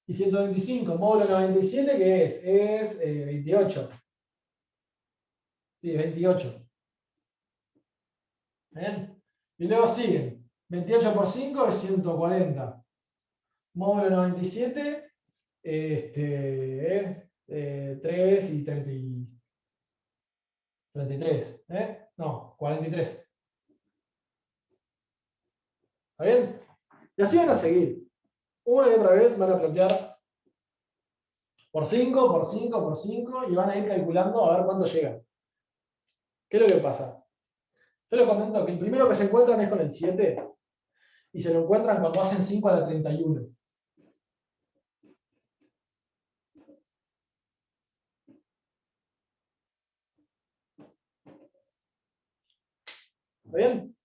Y 125 módulo 97, ¿qué es? Es 28. Sí, 28. ¿Bien? Y luego siguen. 28 por 5 es 140. Módulo 97, 3 y 33. No, 43. ¿Está bien? Y así van a seguir. Una y otra vez van a plantear por 5, por 5, por 5 y van a ir calculando a ver cuánto llegan. ¿Qué es lo que pasa? Yo les comento que el primero que se encuentran es con el 7 y se lo encuentran cuando hacen 5 a la 31. ¿Está bien?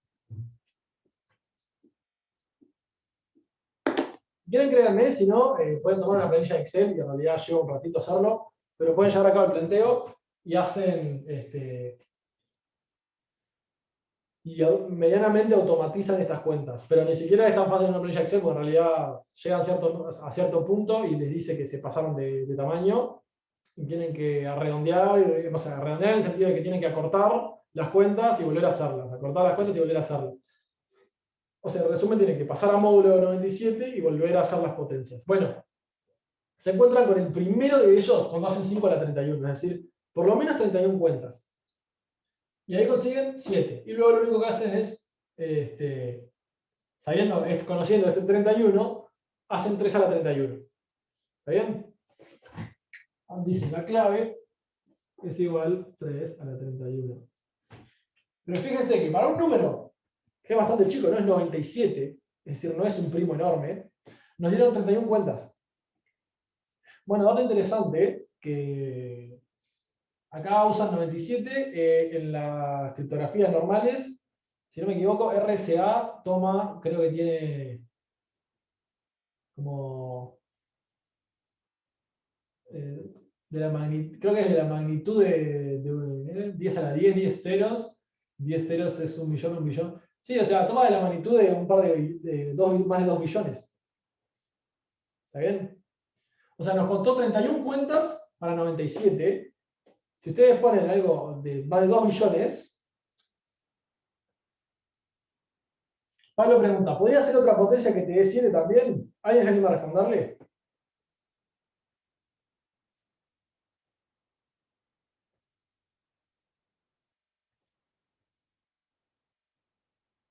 Si quieren, créanme, si no, pueden tomar una planilla de Excel, y en realidad lleva un ratito hacerlo, pero pueden llevar a cabo el planteo y hacen, y medianamente automatizan estas cuentas. Pero ni siquiera es tan fácil en una planilla de Excel, porque en realidad llegan a cierto punto y les dice que se pasaron de tamaño y tienen que redondear, o sea, redondear en el sentido de que tienen que acortar las cuentas y volver a hacerlas, acortar las cuentas y volver a hacerlas. O sea, en resumen, tienen que pasar a módulo 97 y volver a hacer las potencias. Bueno, se encuentran con el primero de ellos cuando hacen 5 a la 31, es decir, por lo menos 31 cuentas. Y ahí consiguen 7. Y luego lo único que hacen es, conociendo este 31, hacen 3 a la 31. ¿Está bien? Dicen la clave es igual 3 a la 31. Pero fíjense que para un número que es bastante chico, no es 97, es decir, no es un primo enorme, nos dieron 31 cuentas. Bueno, dato interesante, que acá usan 97 en las criptografías normales. Si no me equivoco, RSA toma, creo que tiene como creo que es de la magnitud de 10 a la 10, 10 ceros. 10 ceros es un millón, un billón. Sí, o sea, toma de la magnitud de un par más de 2 billones. ¿Está bien? O sea, nos contó 31 cuentas para 97. Si ustedes ponen algo de más de 2 billones, Pablo pregunta, ¿podría ser otra potencia que te dé 7 también? ¿Alguien se anima a responderle?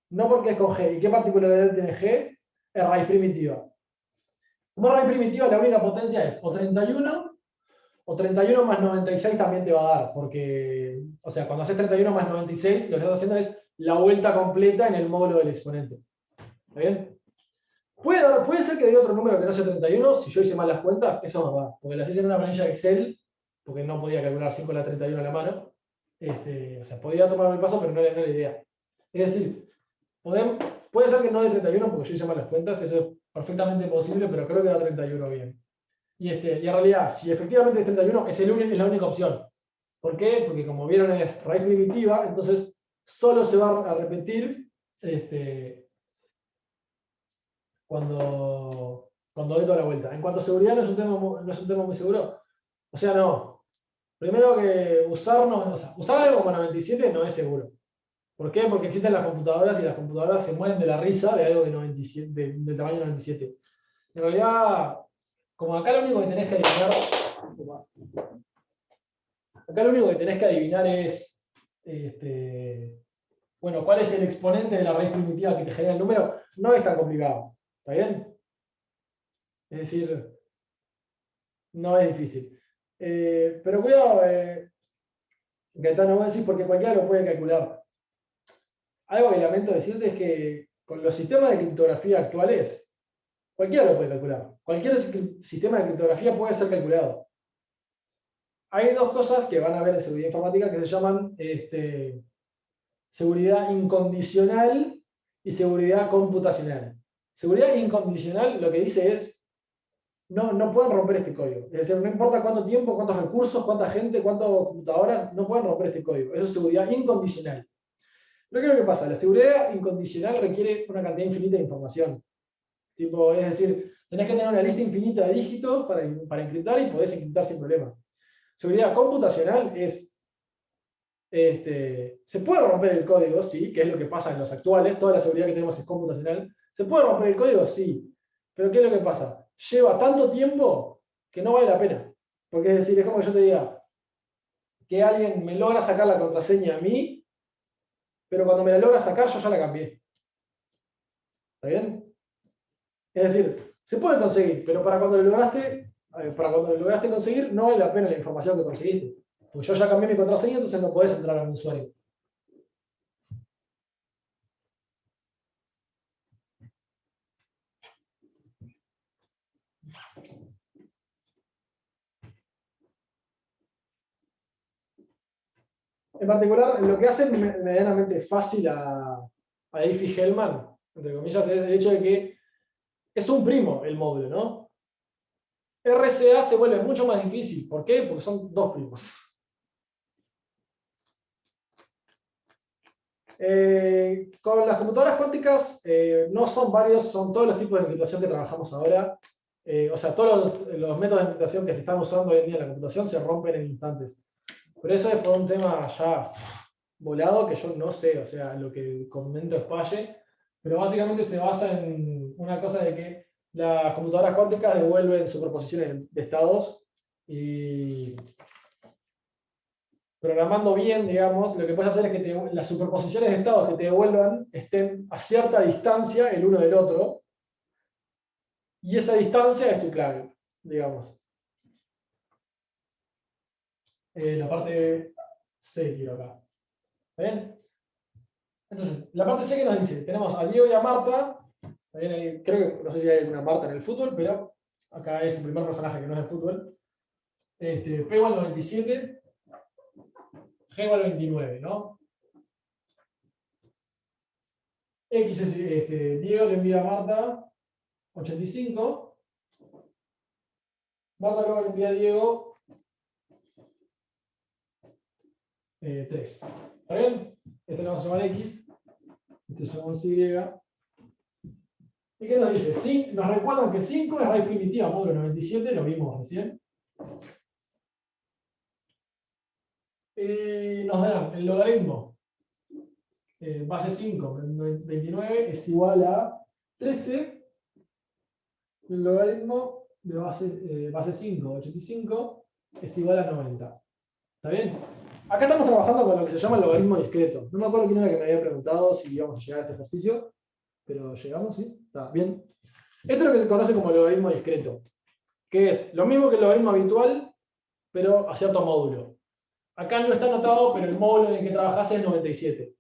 No porque es con G. ¿Y qué particularidad tiene G? Es raíz primitiva. Como raíz primitiva, la única potencia es o 31, o 31 más 96 también te va a dar, porque, o sea, cuando haces 31 más 96, lo que estás haciendo es la vuelta completa en el módulo del exponente. ¿Está bien? Puede ser que diga otro número que no sea 31, si yo hice mal las cuentas, eso es verdad, porque las hice en una planilla de Excel, porque no podía calcular 5 a la 31 a la mano. O sea, podía tomar el paso, pero no era la idea. Es decir, puede ser que no de 31 porque yo hice mal las cuentas, eso es perfectamente posible, pero creo que da 31 bien. Y en realidad, si efectivamente es 31, es la única opción. ¿Por qué? Porque como vieron es raíz primitiva, entonces solo se va a repetir cuando dé toda la vuelta. En cuanto a seguridad, no es un tema muy seguro. O sea, no. Primero que usar algo con 97 no es seguro. ¿Por qué? Porque existen las computadoras y las computadoras se mueren de la risa de algo de 97, del tamaño 97. En realidad, como acá lo único que tenés que adivinar, es, bueno, cuál es el exponente de la raíz primitiva que te genera el número, no es tan complicado. ¿Está bien? Es decir, no es difícil. Pero cuidado, Gaetano, voy a decir porque cualquiera lo puede calcular. Algo que lamento decirte es que con los sistemas de criptografía actuales, cualquiera lo puede calcular. Cualquier sistema de criptografía puede ser calculado. Hay dos cosas que van a ver en seguridad informática que se llaman seguridad incondicional y seguridad computacional. Seguridad incondicional lo que dice es, no pueden romper este código. Es decir, no importa cuánto tiempo, cuántos recursos, cuánta gente, cuántas computadoras, no pueden romper este código. Eso es seguridad incondicional. Pero ¿qué es lo que pasa? La seguridad incondicional requiere una cantidad infinita de información. Tipo, es decir, tenés que tener una lista infinita de dígitos para encriptar y podés encriptar sin problema. Seguridad computacional es, se puede romper el código, sí, que es lo que pasa en los actuales, toda la seguridad que tenemos es computacional. ¿Se puede romper el código? Sí. Pero ¿qué es lo que pasa? Lleva tanto tiempo que no vale la pena. Porque es decir, es como que yo te diga que alguien me logra sacar la contraseña a mí, pero cuando me la logra sacar yo ya la cambié. ¿Está bien? Es decir, se puede conseguir, pero para cuando lo lograste conseguir, no vale la pena la información que conseguiste. Porque yo ya cambié mi contraseña, entonces no podés entrar a un usuario. En particular, lo que hace medianamente fácil a Diffie-Hellman, entre comillas, es el hecho de que es un primo el módulo, ¿no? RCA se vuelve mucho más difícil. ¿Por qué? Porque son dos primos. Con las computadoras cuánticas no son varios, son todos los tipos de encriptación que trabajamos ahora. O sea, todos los métodos de encriptación que se están usando hoy en día en la computación se rompen en instantes. Pero eso es por un tema ya volado que yo no sé, o sea, lo que comento es falle, pero básicamente se basa en una cosa de que las computadoras cuánticas devuelven superposiciones de estados y programando bien, digamos, lo que puedes hacer es que las superposiciones de estados que te devuelvan estén a cierta distancia el uno del otro, y esa distancia es tu clave, digamos. La parte C quiero acá. ¿Está bien? Entonces, la parte C que nos dice, tenemos a Diego y a Marta, creo que, no sé si hay alguna Marta en el fútbol, pero acá es el primer personaje que no es de fútbol. P igual 97, G igual 29, ¿no? X es, Diego le envía a Marta 85, Marta luego le envía a Diego 3. ¿Está bien? Este lo vamos a llamar X, este lo llamamos Y. ¿Y qué nos dice? Sí, nos recuerdan que 5 es raíz primitiva, módulo 97, lo vimos recién. Y nos dan el logaritmo base 5 menos 29 es igual a 13. El logaritmo de base 5, 85, es igual a 90. ¿Está bien? Acá estamos trabajando con lo que se llama el logaritmo discreto. No me acuerdo quién era que me había preguntado si íbamos a llegar a este ejercicio, pero llegamos, ¿sí? Está bien. Esto es lo que se conoce como logaritmo discreto, que es lo mismo que el logaritmo habitual, pero a cierto módulo. Acá no está anotado, pero el módulo en el que trabajás es 97.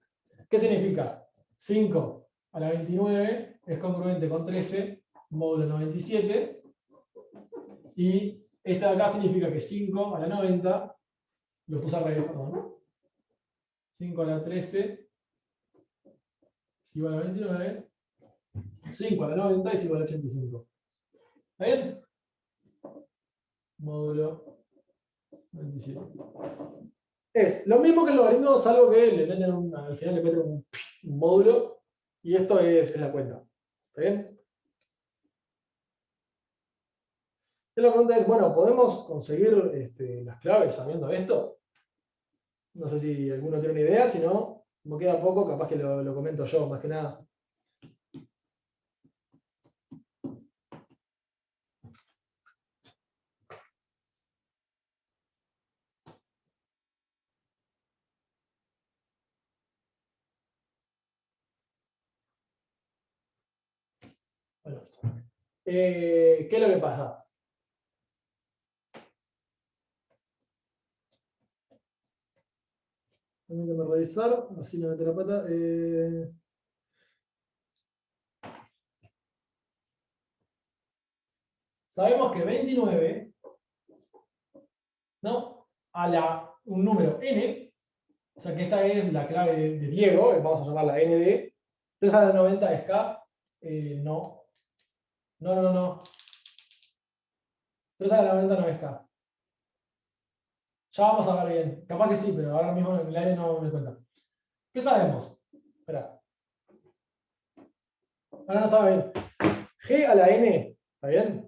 ¿Qué significa? 5 a la 29 es congruente con 13, módulo 97. Y esta de acá significa que 5 a la 90, lo puse al revés, perdón. 5 a la 13 es igual a 29. 5 a la 90 es igual a 85. ¿Está bien? Módulo 97. Es lo mismo que el logaritmo, salvo que al final le meten un módulo, y esto es la cuenta. ¿Está bien? Y la pregunta es, bueno, ¿podemos conseguir las claves sabiendo esto? No sé si alguno tiene una idea, si no, como queda poco, capaz que lo comento yo, más que nada. Bueno, ¿qué es lo que pasa? Permítame revisar, así no mete la pata. Sabemos que 29, ¿no? Un número n, o sea que esta es la clave de Diego, vamos a llamarla nd. 3 a la 90 es k, no. No. 3 a la 90 no es k. Ya vamos a ver bien. Capaz que sí, pero ahora mismo en el aire no me cuenta. ¿Qué sabemos? Espera. Ahora no estaba bien. G a la n, ¿está bien?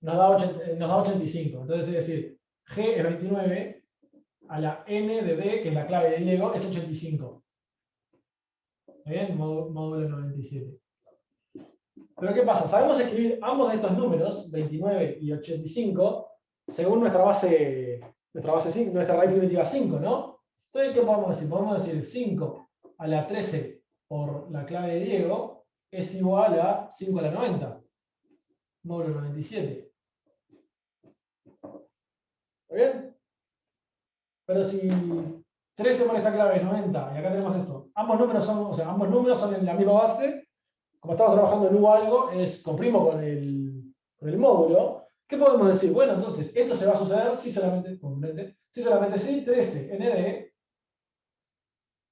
Nos da 85. Entonces es decir, G es 29, a la n de D, que es la clave de Diego, es 85. ¿Está bien? Módulo 97. Pero ¿qué pasa? Sabemos escribir ambos de estos números, 29 y 85, según nuestra base 5, nuestra raíz primitiva 5, ¿no? Entonces, ¿qué podemos decir? Podemos decir 5 a la 13 por la clave de Diego es igual a 5 a la 90, módulo 97. ¿Está bien? Pero si 13 por esta clave es 90, y acá tenemos esto, ambos números son en la misma base, como estamos trabajando en U algo, comprimo con el módulo. ¿Qué podemos decir? Bueno, entonces, esto se va a suceder si solamente si 13 nd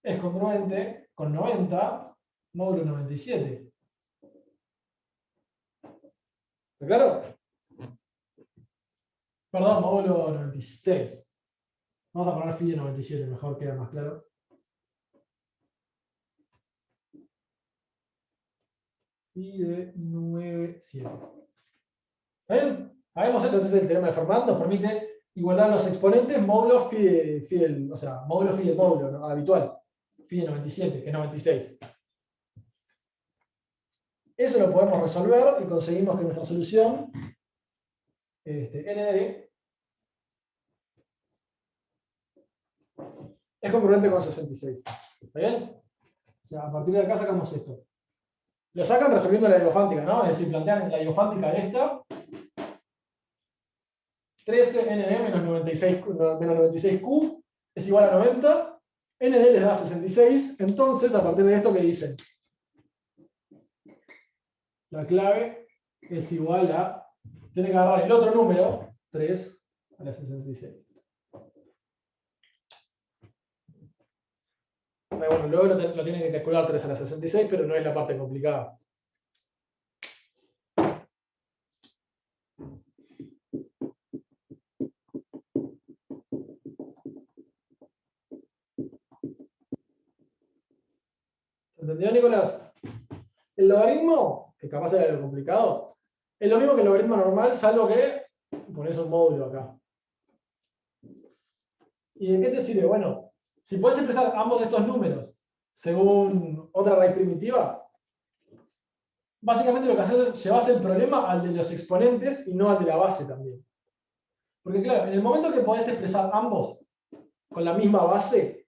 es congruente con 90, módulo 97. ¿Está claro? Perdón, módulo 96. Vamos a poner phi de 97, mejor queda más claro. Phi de 97. ¿Está bien? Sabemos esto, entonces el teorema de Fermat nos permite igualar los exponentes módulo módulo phi del módulo, ¿no? Habitual. Phi de 97, que es 96. Eso lo podemos resolver y conseguimos que nuestra solución, nd, es congruente con 66. ¿Está bien? O sea, a partir de acá sacamos esto. Lo sacan resolviendo la diofántica, ¿no? Es decir, plantean la diofántica de esta. 13 nd menos 96q es igual a 90. Nd les da 66. Entonces, a partir de esto, ¿qué dicen? La clave es igual a... Tiene que agarrar el otro número, 3 a la 66. Bueno, luego lo tienen que calcular 3 a la 66, pero no es la parte complicada. ¿Se entendió, Nicolás? El logaritmo, que capaz era lo complicado, es lo mismo que el logaritmo normal, salvo que pones un módulo acá. ¿Y de qué te sirve? Bueno, si puedes expresar ambos de estos números según otra raíz primitiva, básicamente lo que haces es llevas el problema al de los exponentes y no al de la base también. Porque claro, en el momento que podés expresar ambos con la misma base,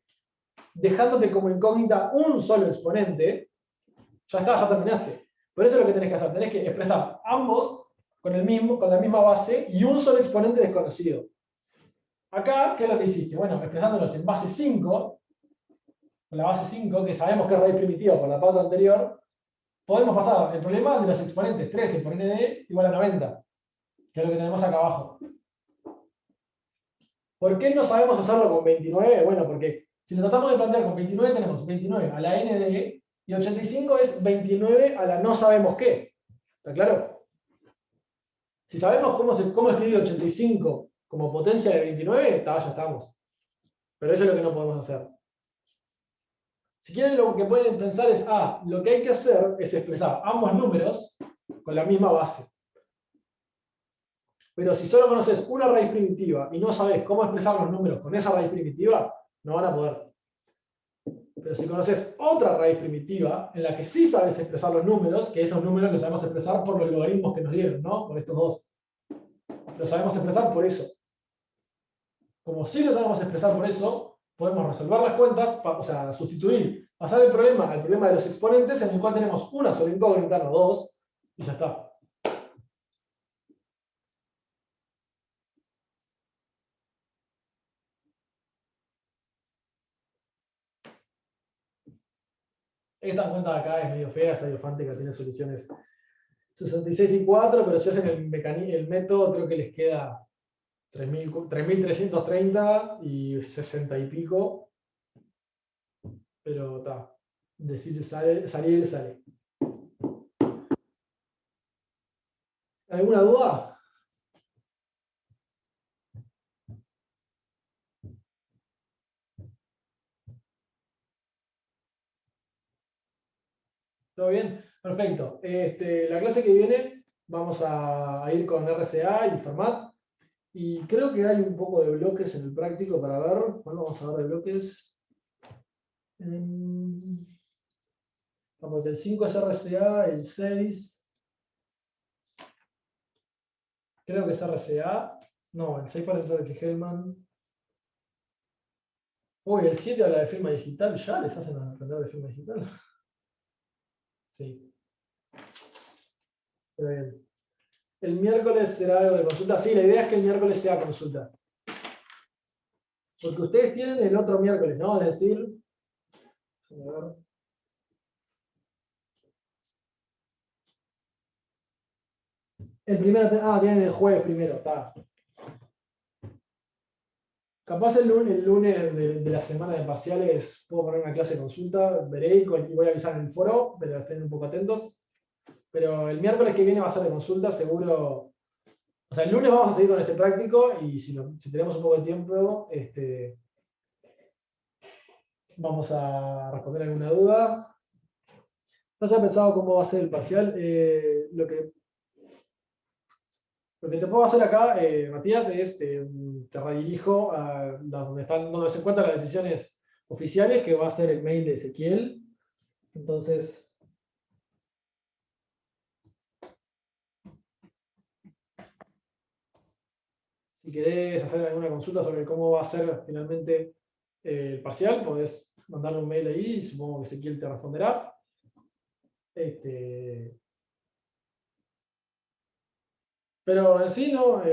dejándote como incógnita un solo exponente, ya está, ya terminaste. Por eso es lo que tenés que hacer, tenés que expresar ambos con la misma base y un solo exponente desconocido. Acá, ¿qué es lo que hiciste? Bueno, expresándolos en base 5, con la base 5, que sabemos que es raíz primitiva por la pauta anterior, podemos pasar el problema de los exponentes 13 por nd igual a 90, que es lo que tenemos acá abajo. ¿Por qué no sabemos hacerlo con 29? Bueno, porque si lo tratamos de plantear con 29, tenemos 29 a la n de e, y 85 es 29 a la no sabemos qué. ¿Está claro? Si sabemos cómo escribir 85 como potencia de 29, ya estamos. Pero eso es lo que no podemos hacer. Si quieren, lo que pueden pensar es, lo que hay que hacer es expresar ambos números con la misma base. Pero si solo conoces una raíz primitiva y no sabes cómo expresar los números con esa raíz primitiva, no van a poder. Pero si conoces otra raíz primitiva en la que sí sabes expresar los números, que esos números los sabemos expresar por los logaritmos que nos dieron, ¿no? Por estos dos. Los sabemos expresar por eso. Como sí lo sabemos expresar por eso, podemos resolver las cuentas, o sea, sustituir, pasar el problema al problema de los exponentes, en el cual tenemos una sola incógnita, no dos, y ya está. Esta cuenta de acá es medio fea, está diofántica, tiene soluciones 66 y 4, pero si hacen el método, creo que les queda 3330 y 60 y pico. Pero está. Decir salir sale. ¿Alguna duda? ¿Todo bien? Perfecto. La clase que viene vamos a ir con RCA y Fermat. Y creo que hay un poco de bloques en el práctico para ver. Bueno, vamos a ver de bloques. Porque el 5 es RCA, el 6 creo que es RCA. No, el 6 parece ser de Hellman. Uy, el 7 habla de firma digital. ¿Ya les hacen aprender de firma digital? Sí. Pero bien. El miércoles será algo de consulta. Sí, la idea es que el miércoles sea consulta. Porque ustedes tienen el otro miércoles, ¿no? Es decir, a ver. El primero, tienen el jueves primero, está. Capaz el lunes de la semana de parciales puedo poner una clase de consulta, veré y voy a avisar en el foro, pero estén un poco atentos. Pero el miércoles que viene va a ser de consulta, seguro. O sea, el lunes vamos a seguir con este práctico y si tenemos un poco de tiempo, vamos a responder alguna duda. No se ha pensado cómo va a ser el parcial. Lo que te puedo hacer acá, Matías, es te redirijo a donde se encuentran las decisiones oficiales, que va a ser el mail de Ezequiel. Entonces, si querés hacer alguna consulta sobre cómo va a ser finalmente el parcial, podés mandarle un mail ahí y supongo que Ezequiel te responderá. Pero en sí no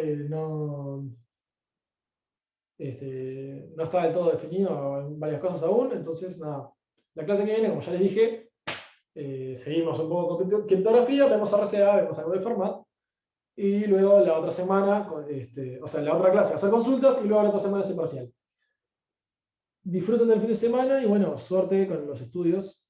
está del todo definido en varias cosas aún, entonces nada. La clase que viene, como ya les dije, seguimos un poco con criptografía, vemos RCA, vemos algo de Fermat, y luego la otra semana, la otra clase, hacer consultas, y luego la otra semana hacer parcial. Disfruten del fin de semana y bueno, suerte con los estudios.